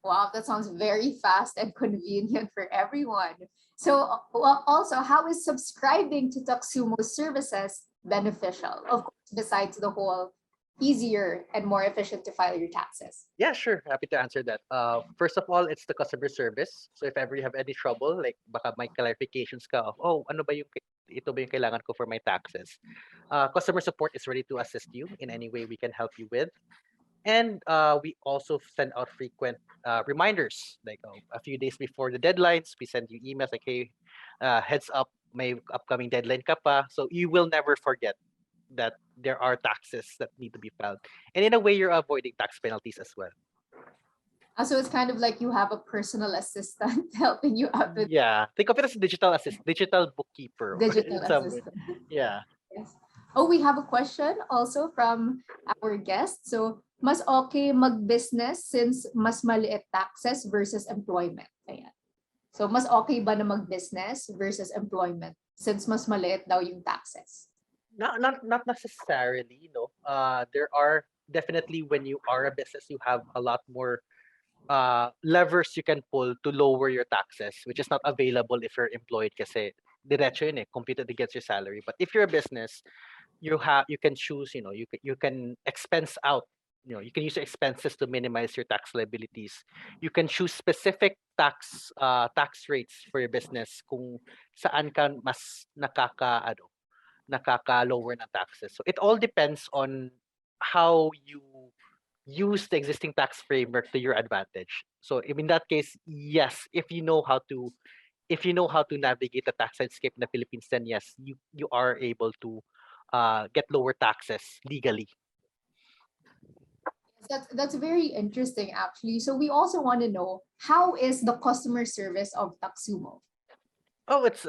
Speaker 3: Wow, that sounds very fast and convenient for everyone. So also, how is subscribing to Taxumo services beneficial? Of course, besides the whole easier and more efficient to file your taxes.
Speaker 10: Yeah, sure. Happy to answer that. First of all, it's the customer service. So if ever you have any trouble, like baka may clarifications ka of, ito ba yung kailangan ko for my taxes? Customer support is ready to assist you in any way we can help you with. And we also send out frequent reminders, like a few days before the deadlines, we send you emails like, hey, heads up, may upcoming deadline ka pa. So you will never forget that there are taxes that need to be filed. And in a way, you're avoiding tax penalties as well.
Speaker 3: So it's kind of like you have a personal assistant helping you out with.
Speaker 10: Yeah, think of it as a digital bookkeeper.
Speaker 3: Digital assistant.
Speaker 10: Yeah.
Speaker 3: Yes. Oh, we have a question also from our guest. So, mas okay mag-business since mas maliit taxes versus employment. Ayan. So, mas okay ba na mag-business versus employment since mas maliit daw yung taxes?
Speaker 10: Not necessarily, no. There are definitely, when you are a business, you have a lot more levers you can pull to lower your taxes, which is not available if you're employed kasi diretso yun computed against your salary. But if you're a business, you can choose, you can expense out, you can use your expenses to minimize your tax liabilities. You can choose specific tax rates for your business kung saan ka mas nakaka-lower ng taxes. So it all depends on how you use the existing tax framework to your advantage. So in that case, yes, if you know how to navigate the tax landscape in the Philippines, then yes, you are able to get lower taxes legally.
Speaker 3: That's very interesting, actually. So we also want to know, how is the customer service of Taxumo?
Speaker 10: Oh, it's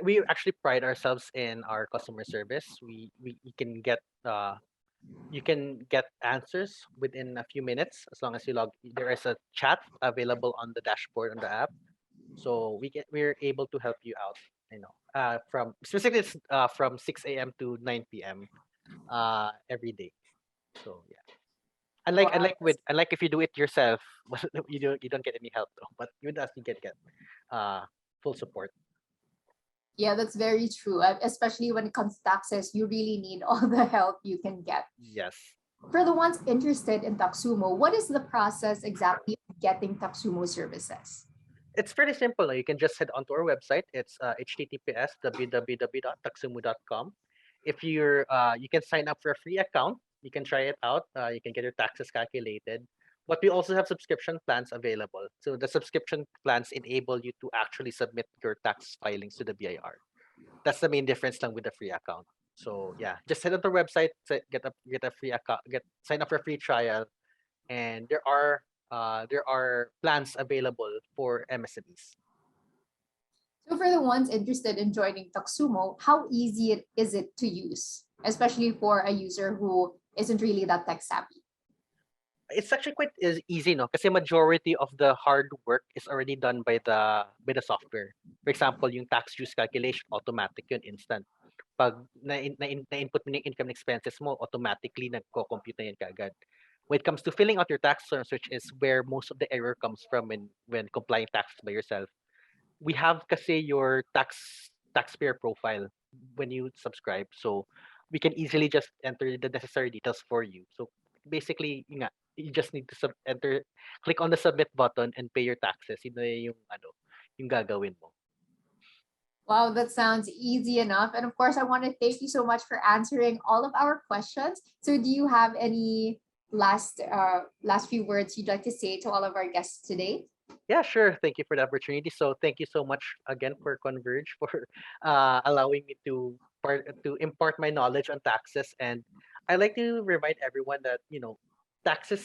Speaker 10: we actually pride ourselves in our customer service. You can get answers within a few minutes as long as you log. There is a chat available on the dashboard on the app, so we're able to help you out. From specifically it's from 6 a.m. to 9 p.m. Every day. So yeah. Unlike if you do it yourself, you don't get any help though. But with us you get full support.
Speaker 3: Yeah, that's very true. Especially when it comes to taxes, you really need all the help you can get.
Speaker 10: Yes.
Speaker 3: For the ones interested in Taxumo, what is the process exactly of getting Taxumo services?
Speaker 10: It's pretty simple. You can just head onto our website. It's https://www.taxumo.com. If you can sign up for a free account. You can try it out. You can get your taxes calculated. But we also have subscription plans available. So the subscription plans enable you to actually submit your tax filings to the BIR. That's the main difference lang with the free account. So yeah, just head on the website, get a free account, sign up for a free trial, and there are plans available for MSMEs.
Speaker 3: So for the ones interested in joining Taxumo, how easy is it to use, especially for a user who isn't really that tech savvy?
Speaker 10: It's actually quite easy, no? Kasi majority of the hard work is already done by the software. For example, yung tax dues calculation, automatic yun, instant. Pag na-input mo yung income expenses mo, automatically nagko-compute na yan kaagad. When it comes to filling out your tax forms, which is where most of the error comes from when complying taxes by yourself, we have kasi your taxpayer profile when you subscribe. So we can easily just enter the necessary details for you. So basically, yun nga, you just need to click on the submit button and pay your taxes. Yun na yung gagawin mo.
Speaker 3: Wow, that sounds easy enough. And of course, I want to thank you so much for answering all of our questions. So do you have any last few words you'd like to say to all of our guests today?
Speaker 10: Yeah, sure. Thank you for the opportunity. So thank you so much again for Converge for allowing me to impart my knowledge on taxes. And I like to remind everyone that taxes,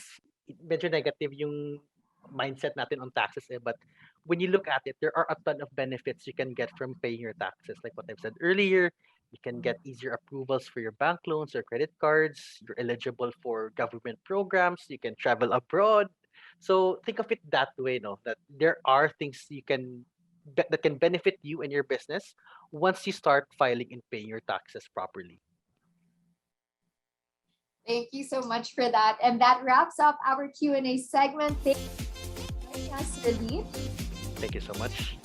Speaker 10: medyo negative yung mindset natin on taxes but when you look at it, there are a ton of benefits you can get from paying your taxes. Like what I've said earlier, you can get easier approvals for your bank loans or credit cards. You're eligible for government programs. You can travel abroad. So think of it that way, no? That there are things that can benefit you and your business once you start filing and paying your taxes properly.
Speaker 3: Thank you so much for that. And that wraps up our Q&A segment. Thank you,
Speaker 10: Thank you so much.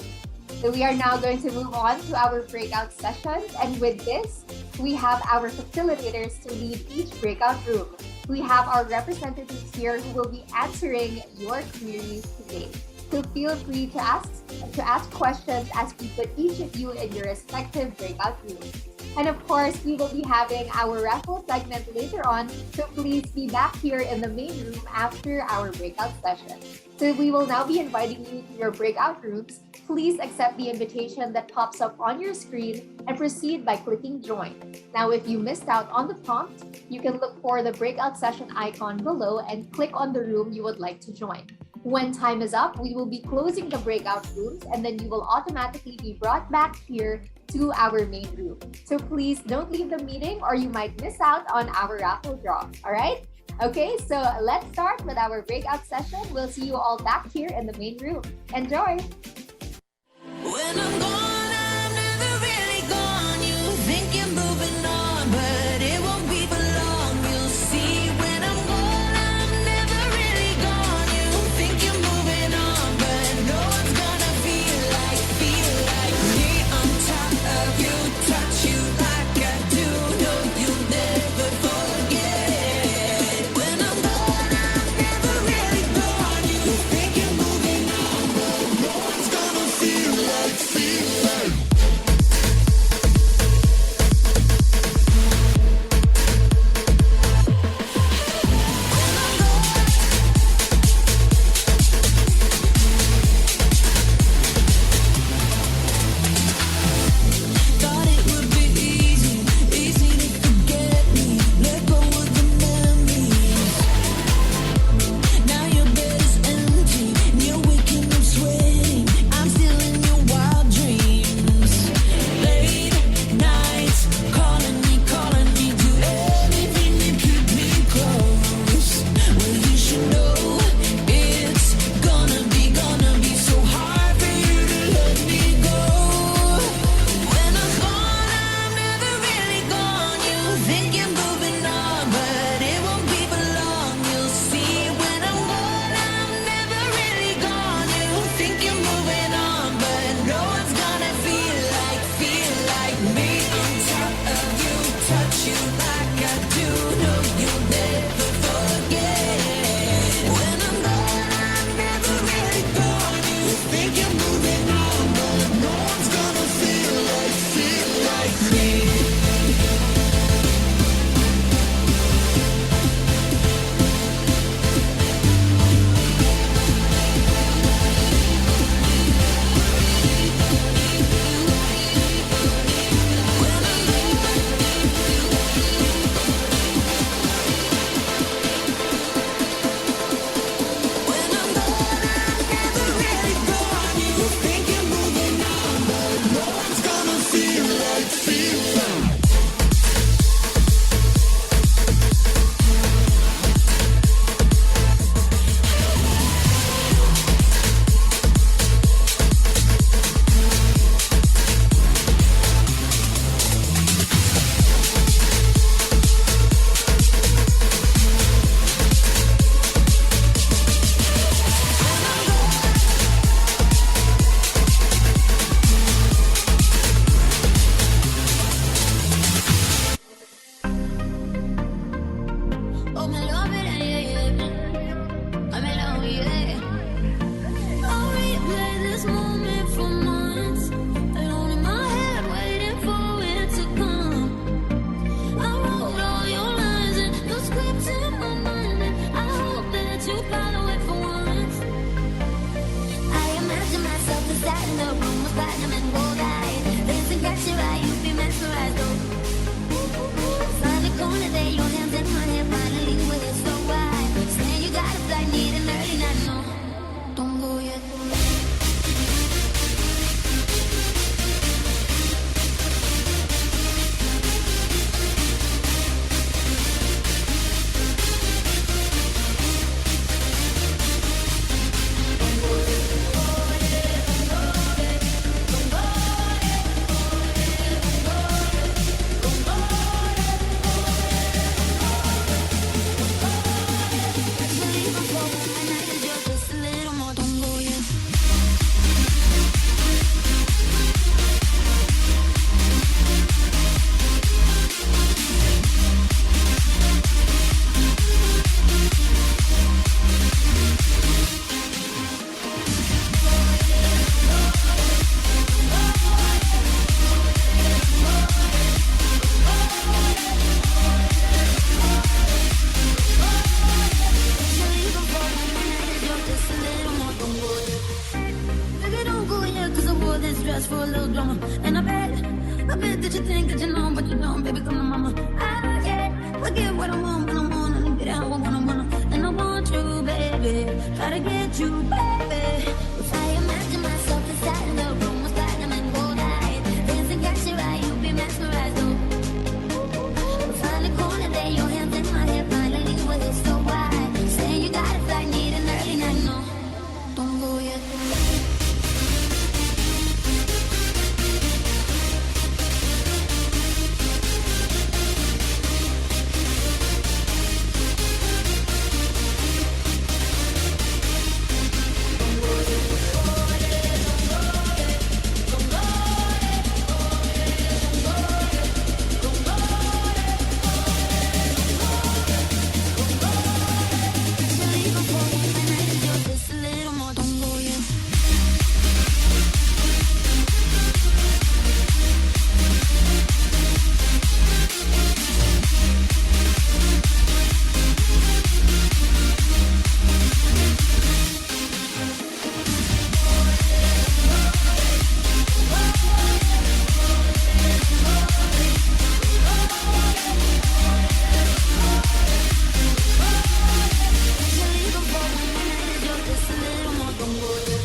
Speaker 3: So we are now going to move on to our breakout sessions. And with this, we have our facilitators to lead each breakout room. We have our representatives here who will be answering your queries today. So feel free to ask questions as we put each of you in your respective breakout rooms. And of course, we will be having our raffle segment later on, so please be back here in the main room after our breakout session. So we will now be inviting you to your breakout rooms. Please accept the invitation that pops up on your screen and proceed by clicking join. Now, if you missed out on the prompt, you can look for the breakout session icon below and click on the room you would like to join. When time is up, we will be closing the breakout rooms and then you will automatically be brought back here to our main room. So please don't leave the meeting or you might miss out on our raffle draw. All right? Okay, so let's start with our breakout session. We'll see you all back here in the main room. Enjoy!
Speaker 12: When I'm gone, I'm never really gone. You think you're moving on, but it won't be for long. You'll see when I'm gone, I'm never really gone. You think you're moving on, but no one's gonna feel like me on top of you, touch you like I do. No, you'll never forget. When I'm gone, I'm never really gone. You think you're moving on, but no one's gonna feel like what you doing, baby, come on, mama. I get what I want when I want, and get out when I wanna. And I want you, baby, try to get you, baby. If I imagine myself inside of the room with platinum and gold eyes, dancing, catch your eye, you'll be mesmerized, oh. Find a corner there, your hands in my hair, finally with it so wide. Saying you got a flight, need an early night, no, don't go yet. Just a little more, don't go yet. Just a little more, don't go yet.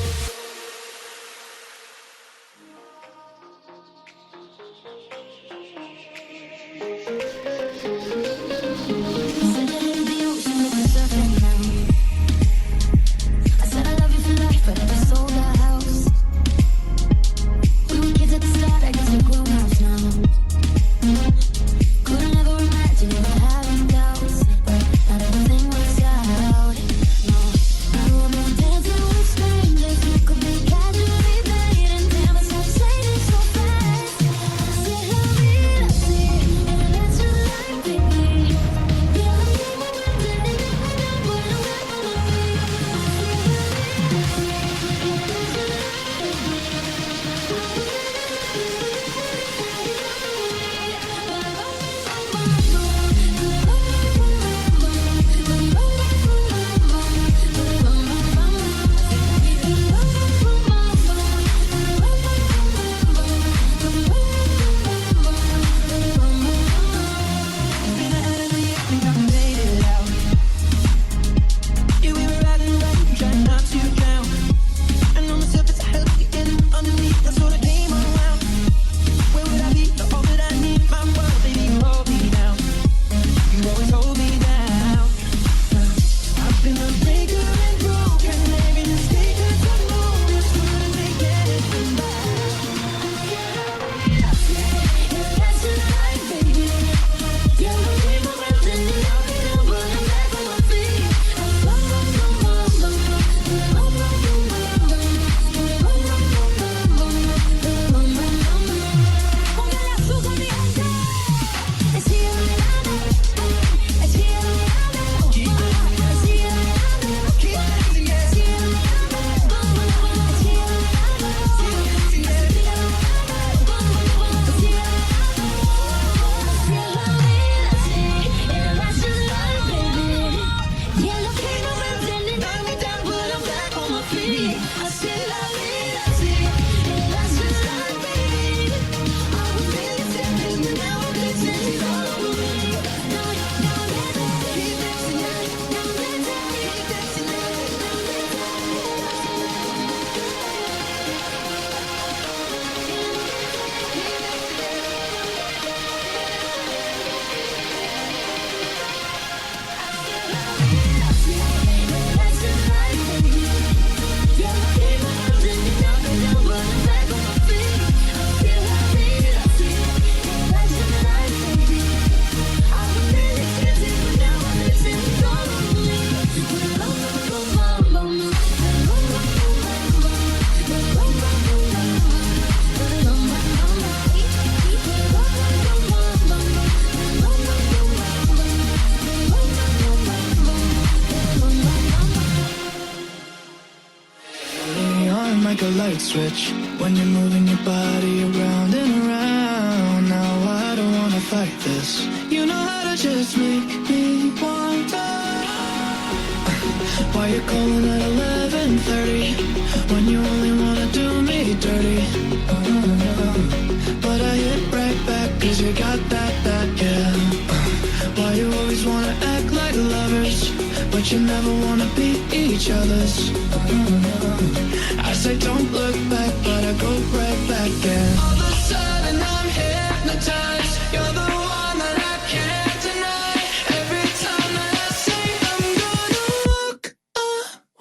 Speaker 12: Said I love the ocean, but the surfing now. I said I love you for life, but I just sold our house. We were kids at the start, I guess we're grown-ups now. Couldn't ever imagine ever having doubts, but not everything works out. No, now I'm not dancing with strangers who could be casually dating. Damn, it's like saying so fast. Say la vida, and that's your life, baby. Yeah, I'm dreaming of blending up and down, but I'm back on my feet.
Speaker 13: like a light switch when you're moving your body around and around. Now I don't wanna fight this. You know how to just make me want Why you calling at 11:30 when you only wanna do me dirty? But I hit right back 'cause you got that, yeah. Why you always wanna act like lovers, but you never wanna be each other's? I say don't look back, but I go right back, yeah. All of a sudden I'm hypnotized. You're the one that I can't deny. Every time that I say I'm gonna walk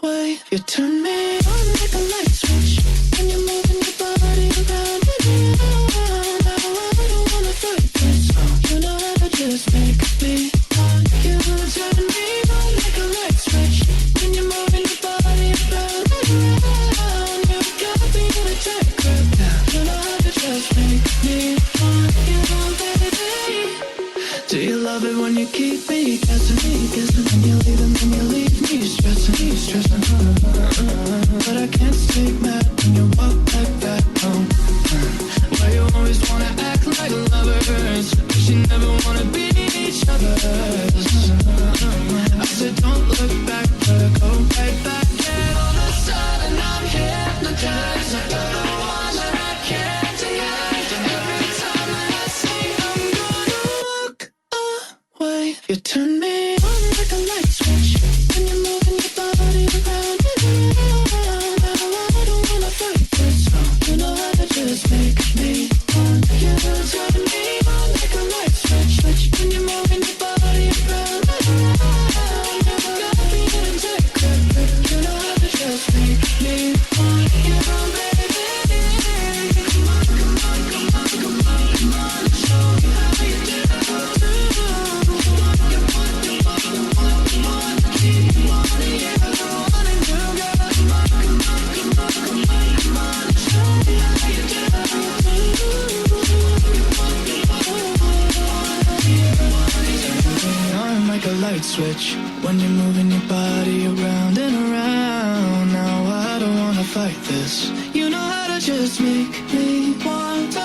Speaker 13: away, you turn me on like a light switch. When you're moving your body around and around. Now I don't wanna fight this. You know how to just make me want you. Turn me on like a light switch. When you're moving your body around and around. You got me in a tight grip. You know how to just make me want you, baby. Do you love it when you keep me guessing, when you leave and then you leave me stressing, but I can't stay mad when you walk like that, oh. Why you always wanna act like lovers, but you never wanna be each other's? I said don't look back, but I go right back, yeah. All of a sudden I'm hypnotized. You're the one that I can't deny. Every time that I say I'm gonna walk away, you turn me on like a light switch. When you're moving your body around and around. Now I don't wanna fight this. You know how to just make me want you. Turn me on like a light switch. When you're moving your body around and around. You got me in a tight grip. You know how to just make me want you, baby. Come on, come on, come on, come on, come on. Show me how you do. Like a light switch when you're moving your body around and around. Now I don't wanna fight this. You know how to just make me want to.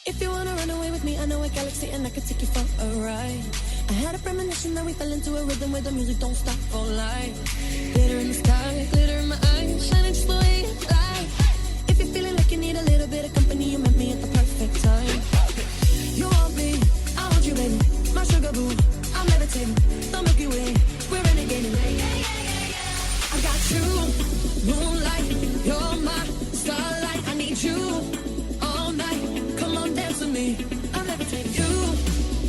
Speaker 13: If you wanna run away with me, I know a galaxy and I could take you for a ride. I had a premonition that we fell into a rhythm where the music don't stop for life. Glitter in the sky, glitter in my eyes, shining just the way you like. If you're feeling like you need a little bit of company, you met me at the perfect time. You want me, I want you, baby. My sugar boo, I'm levitating. The Milky Way, we're renegading. I got you, moonlight, you're my starlight. I need you all night. Come on, dance with me. I'm levitating. You,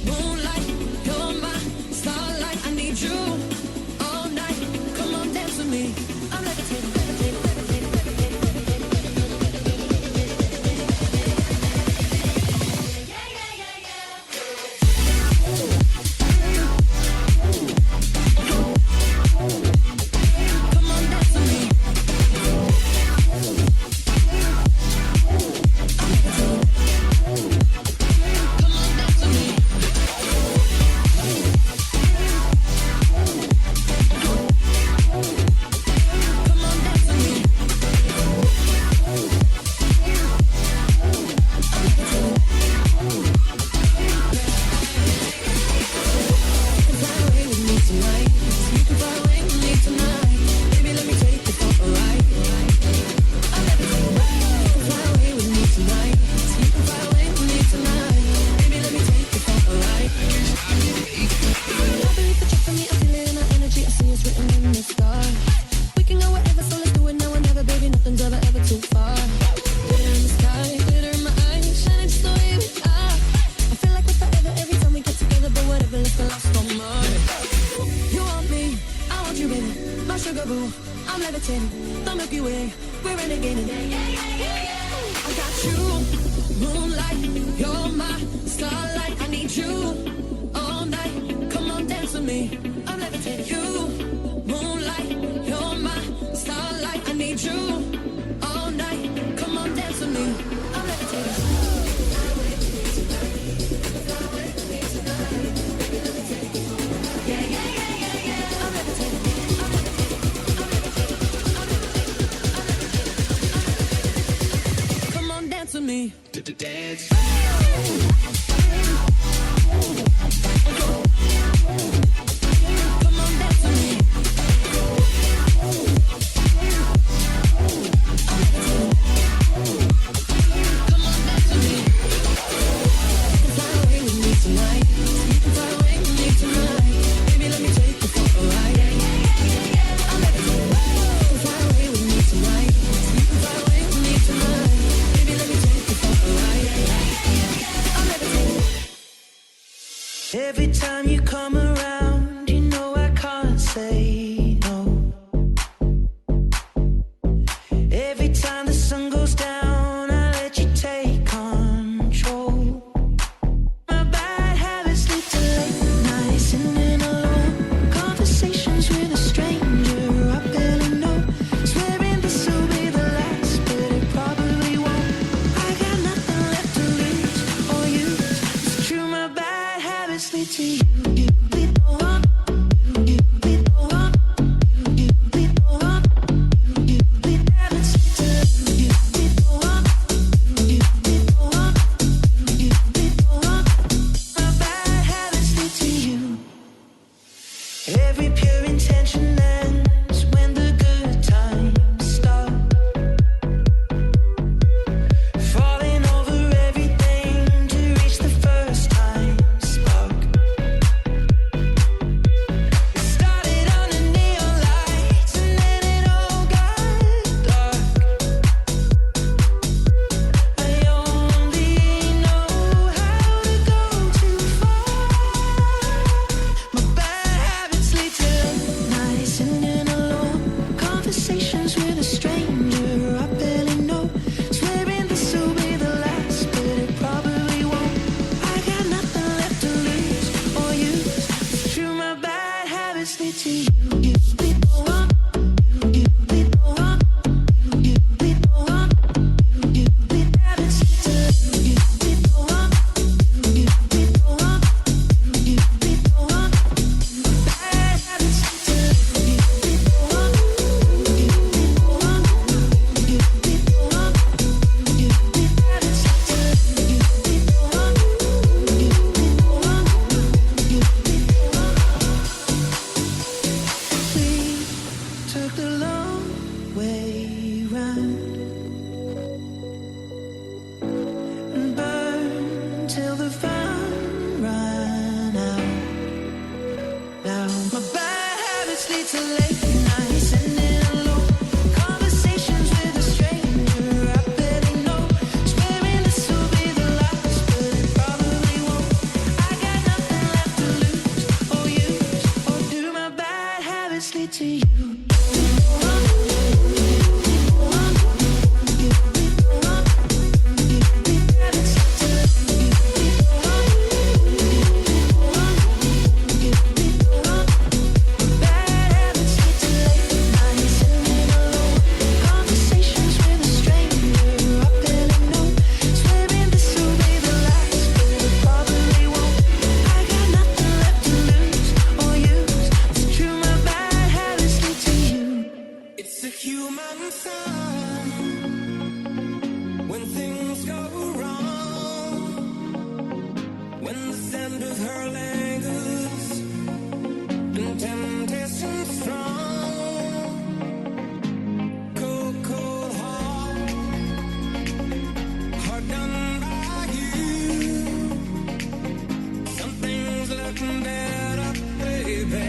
Speaker 13: moonlight, you're my starlight. I need you all night. Come on, dance with me. I'm levitating, levitating, levitating, levitating, levitating, Come on, dance with me. sugar boo. I'm levitating, the Milky Way, we're renegading. Yeah, yeah, yeah, yeah, yeah.
Speaker 12: I got you, moonlight, you're my starlight. I need you all night. Come on, dance with me. I'm levitating. You, moonlight, you're my starlight. I need you all night. Come on, dance with me. I'm levitating. Yeah, yeah, yeah, yeah, yeah. I'm levitating. I'm levitating. I'm levitating. Come on, dance with me. Dance. Come on, dance with me. Come on, dance with me. Fly away with me tonight. Fly away with me tonight. Baby, let me take you for a ride. I'm levitating. Fly away with me tonight. Fly away with me tonight. Baby, let me take you for a ride. I'm levitating.
Speaker 13: Every time you come around, you know I can't say no. Every time the sun goes down, I let you take control. My bad habits lead to late nights, sitting alone. Conversations with a stranger I barely know. Swearing this will be the last, but it probably won't. I got nothing left to lose or use. It's true, my bad habits lead to you. We don't want you. We don't want you. We don't want you. We habits lead to you. We don't want you. We don't want you. We don't want. My bad habits lead to you. Every pure intention ends when the good times start. Falling over everything to reach the first time spark. It started under neon lights and then it all got dark. I only know how to go too far. My bad habits lead to late nights, sitting alone. Conversations with a stranger I barely know. Swearing this will be the last, but it probably won't. I got nothing left to lose or use. It's true, my bad habits lead to you. We don't want you. We don't want you. We don't want you. We habits lead to you. We don't want you. We don't want you. We don't want. Bad habits lead to you. We don't want you. We don't want you. We don't want you. We habits lead to you. We don't want you. We don't want you. We don't want. We took the long way round and burned till the fun ran out. Now my bad habits lead to late nights and alone. Conversations with a stranger I barely know. Swearing this will be the last, but it probably won't. I got nothing left to lose or use. Or do my bad habits lead to you? Conversations with a stranger I barely know. Swearing this will be the last, but it probably won't. I got nothing left to lose or use. It's true, my bad habits lead to you. It's a human sign when things go wrong. When the scent of her lingers and temptation strong. Cold, cold heart, heart done by you. Something's looking better, baby.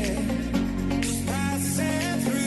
Speaker 13: Just passing through.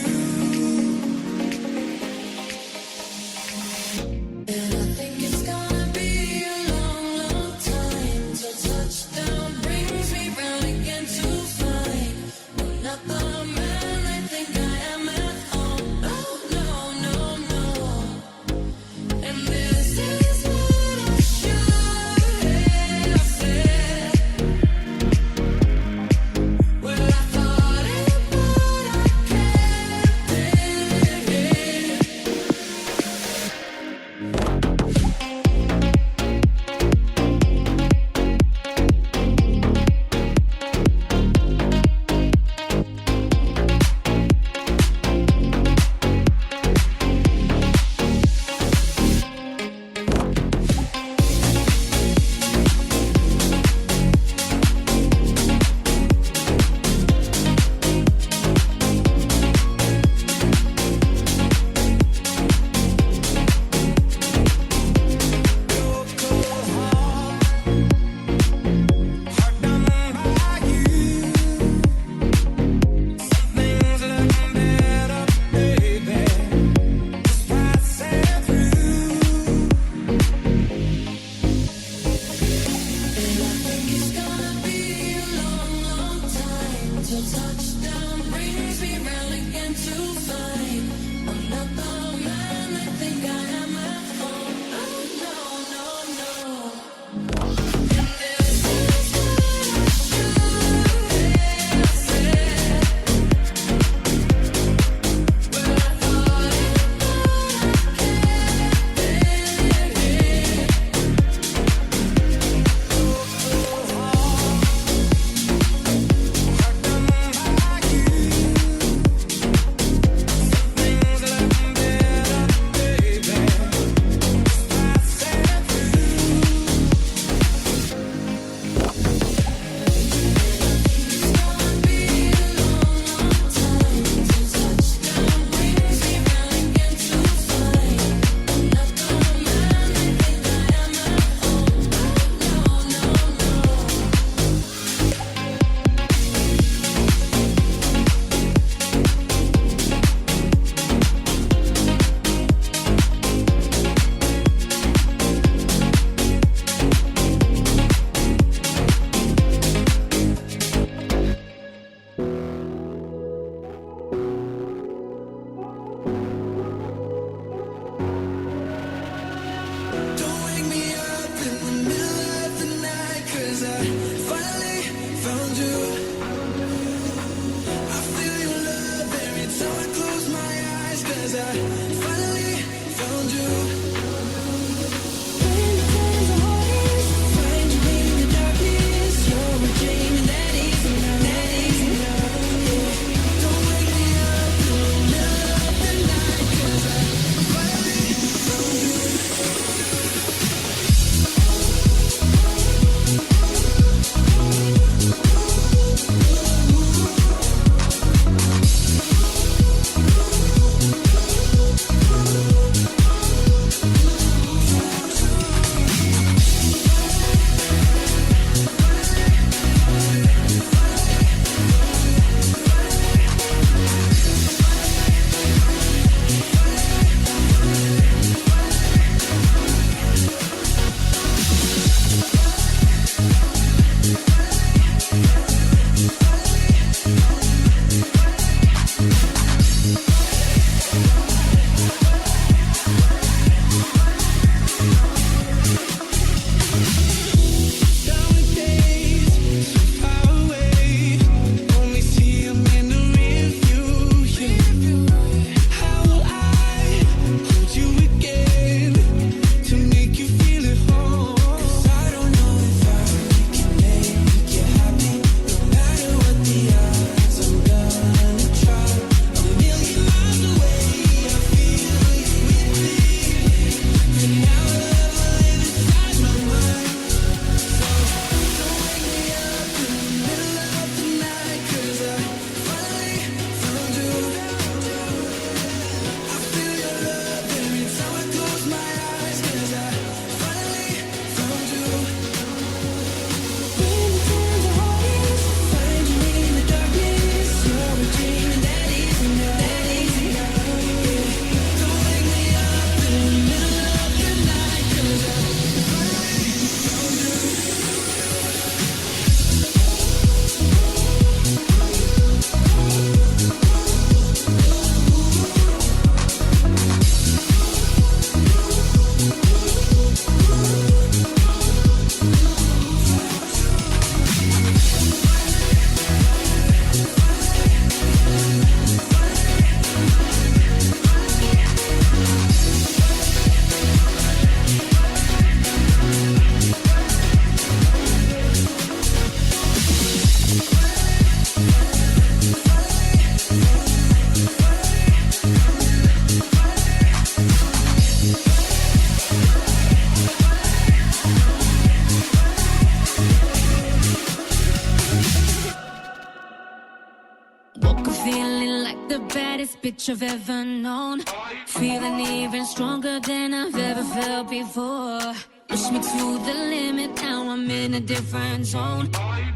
Speaker 12: baddest bitch I've ever known. Feeling even stronger than I've ever felt before. Push me to the limit, now I'm in a different zone.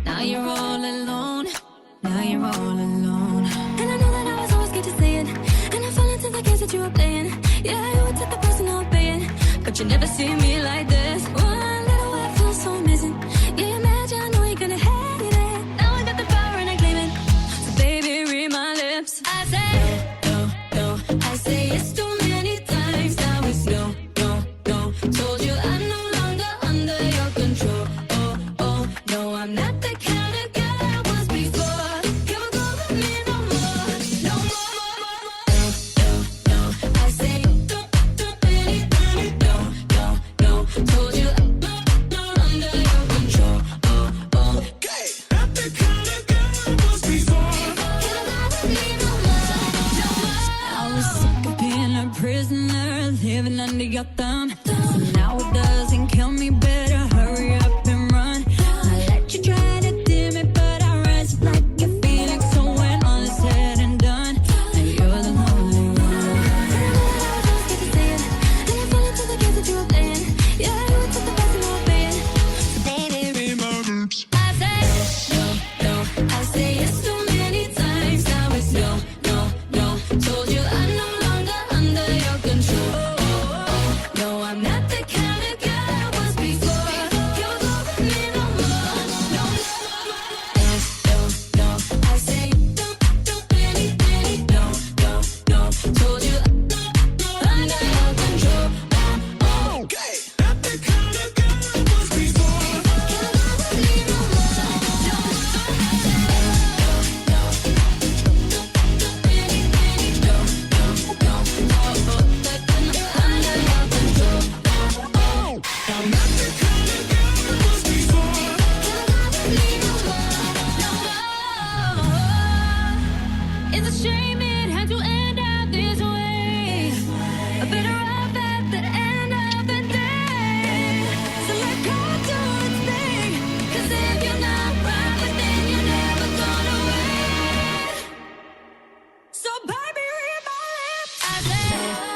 Speaker 12: Now you're all alone, now you're all alone. And I know that I was always good to say it, and I fell into the games that you were playing. Yeah, you would take the person I'll pay it, but you never see me like this. One little word feels so amazing. Yeah, you imagine, I know you're gonna hate it. Now I got the power and I claim it. So baby, read my lips. I say no, no, no. I say yes too many times. Now it's no, no, no. Told you I'm no longer under your control. Oh, oh, no, I'm not the kind of girl I was before. Come go with me no more, no more. No, no, no. I say don't many times. No, no, no. Told you I'm no under your control. Oh, oh. Not the kind of girl I was before. Come go with me no more, no more. I was sick of being a prisoner, living under your thumb. So now it doesn't kill me, better hurry up and run. I let you try to dim it, but I rise like a phoenix. So when all is said and done, and you're the lonely one. I was scared to say it, and I fell into the games that you were playing. Yeah, you would take the best and I'll pay it. Baby, read my lips. I say no, no. I say yes too many times. Now it's no, no, no. Told you I'm no longer under your control. Oh, oh, no, I'm not the kind of girl I was before. Come go with me no more, no more. No, no, no. I say don't many, no, no, no. Told you I'm no under your control. Oh, oh. Not the kind of girl I was before. Come go with me no more, no It's a shame it had to end up this way. A better off at the end of the day. So let go do its thing. 'Cause if you're not right, but then you're never gonna win. So baby, read my lips. I say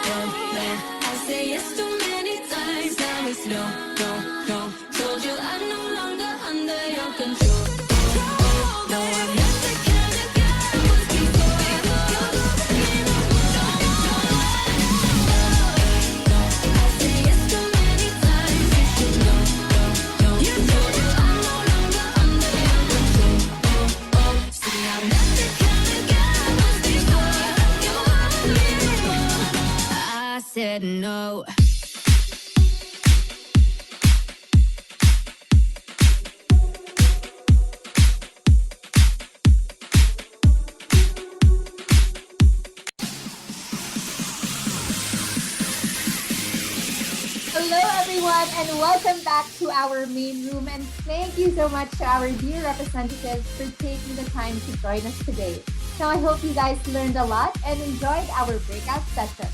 Speaker 12: no, no. I say yes too many times. Now it's no, no, no. Told you I'm no longer under your control. No, I'm not the kind of girl I was before. Come go with me no more, no more. I say yes too many times. You should know, no, no. You told you I'm no longer under your control. Oh, oh. See, I'm not the kind of girl I was before. Come go with me no more. I said no.
Speaker 3: Hello, everyone, and welcome back to our main room. And thank you so much to our dear representatives for taking the time to join us today. Now, I hope you guys learned a lot and enjoyed our breakout session.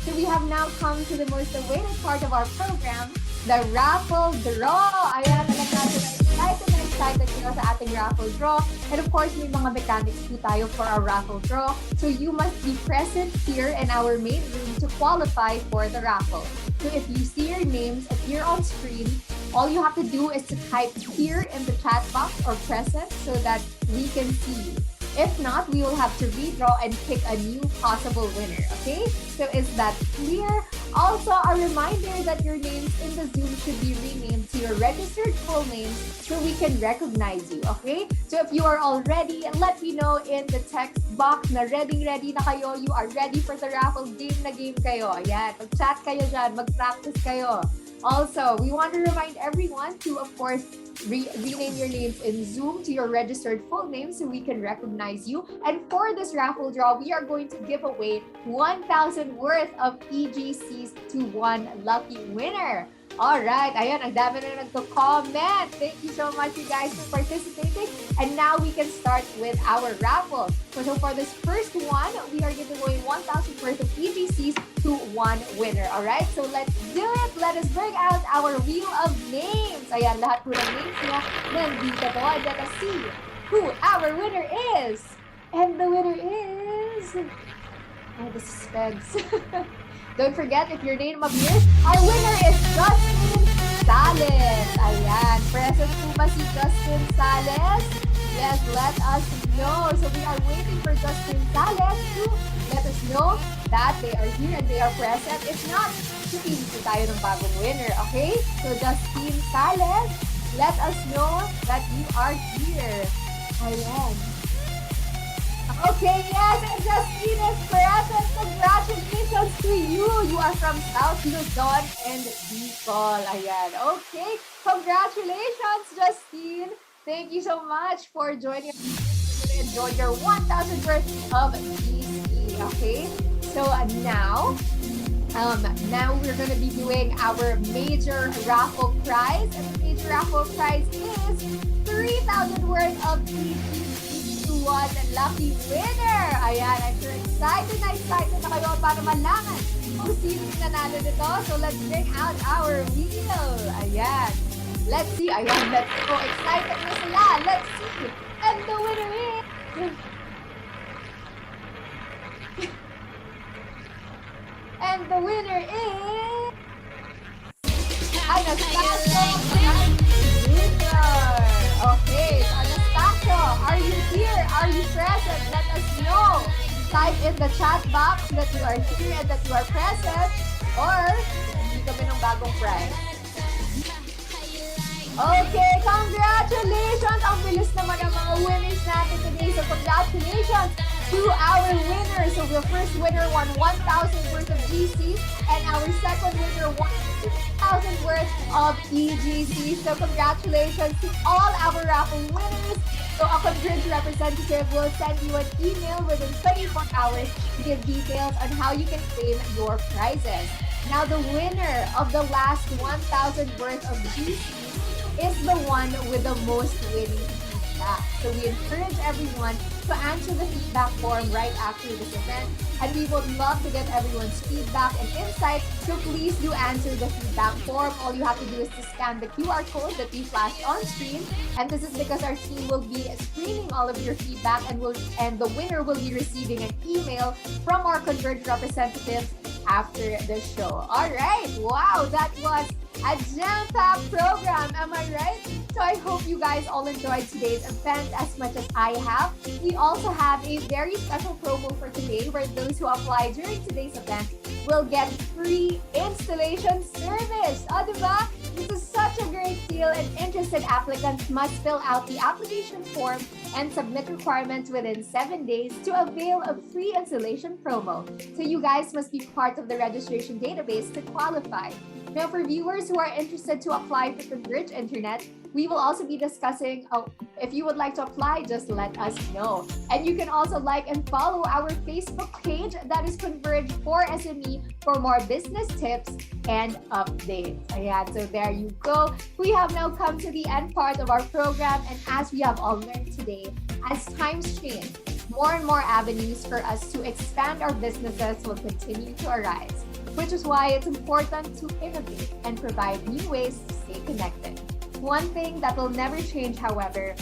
Speaker 3: So we have now come to the most awaited part of our program, the raffle draw. Ayan, alam natin na excited kayo sa ating raffle draw. And of course, may mga mechanics po tayo for our raffle draw. So you must be present here in our main room to qualify for the raffle. So if you see your names appear on screen, all you have to do is to type here in the chat box or present so that we can see you. If not, we will have to redraw and pick a new possible winner, okay? So is that clear? Also, a reminder that your names in the Zoom should be renamed to your registered full names so we can recognize you, okay? So if you are all ready, let me know in the text box na ready na kayo, you are ready for the raffle, game na game kayo. Ayan, mag-chat kayo dyan, mag-practice kayo. Also, we want to remind everyone to, of course, rename your names in Zoom to your registered full name so we can recognize you. And for this raffle draw, we are going to give away 1,000 worth of EGCs to one lucky winner. Alright, ayan, ang dami na nagko-comment. Thank you so much, you guys, for participating. And now we can start with our raffle. So for this first one, we are giving away 1,000 worth of EGCs to one winner. Alright, so let's do it. Let us bring out our wheel of names. Ayan, lahat po ng names niya nandito po. And let us see who our winner is. And the winner is Oh, the suspense. Don't forget, if your name appears, our winner is Justin Sales. Ayan, present po ba si Justin Sales? Yes, let us know. So we are waiting for Justin Sales to let us know that they are here and they are present. If not, pipili po tayo ng bagong winner, okay? So Justin Sales, let us know that you are here. Ayan. Okay, yes, and Justine is present. Congratulations to you. You are from South Luzon and Bicol. Ayan. Okay, congratulations, Justine. Thank you so much for joining us. Enjoy your 1,000 worth of GC. Okay, so now we're going to be doing our major raffle prize. And the major raffle prize is 3,000 worth of GC. Was a lucky winner. Ayan, I'm sure excited na kayo para malaman kung sino yung nanalo nito. So let's bring out our wheel. Ayan. Let's see. Ayan, let's go. Excited na sila. Let's see. And the winner is... And the winner is... Anastasia. Okay, so Anastasia, are you here? Are you present? Let us know. Type in the chat box that you are here and that you are present, or hindi kami ng bagong prize. Okay, congratulations! Ang bilis naman ang mga winners natin today. So congratulations to our winners. So the first winner won 1,000 worth of GC, and our second winner won 1,000 worth of EGC. So congratulations to all our raffle winners. So a Converge representative will send you an email within 24 hours to give details on how you can claim your prizes. Now the winner of the last 1,000 worth of GC is the one with the most winning feedback. So we encourage everyone to answer the feedback form right after this event, and we would love to get everyone's feedback and insight. So please do answer the feedback form. All you have to do is to scan the QR code that we flashed on screen, and this is because our team will be screening all of your feedback, and the winner will be receiving an email from our Converge representatives after the show. All right, wow, that was a jam-packed program, am I right? So I hope you guys all enjoyed today's event as much as I have. We also have a very special promo for today where those who apply during today's event will get free installation service. O, diba? This is such a great deal, and interested applicants must fill out the application form and submit requirements within 7 days to avail of free installation promo. So you guys must be part of the registration database to qualify. Now, for viewers who are interested to apply for Converge Internet, we will also be discussing, if you would like to apply, just let us know. And you can also like and follow our Facebook page, that is Converge for SME, for more business tips and updates. Ayan, so there you go. We have now come to the end part of our program, and as we have all learned today, as times change, more and more avenues for us to expand our businesses will continue to arise, which is why it's important to innovate and provide new ways to stay connected. One thing that will never change, however,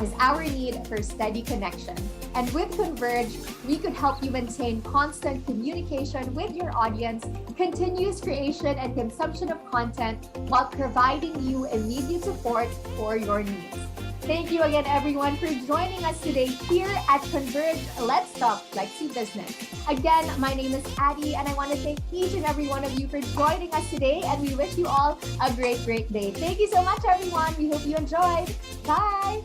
Speaker 3: is our need for steady connection. And with Converge, we could help you maintain constant communication with your audience, continuous creation and consumption of content, while providing you immediate support for your needs. Thank you again, everyone, for joining us today here at Converge. Let's Talk flexiBIZNESS. Again, my name is Addie, and I want to thank each and every one of you for joining us today, and we wish you all a great, great day. Thank you so much, everyone. We hope you enjoyed. Bye.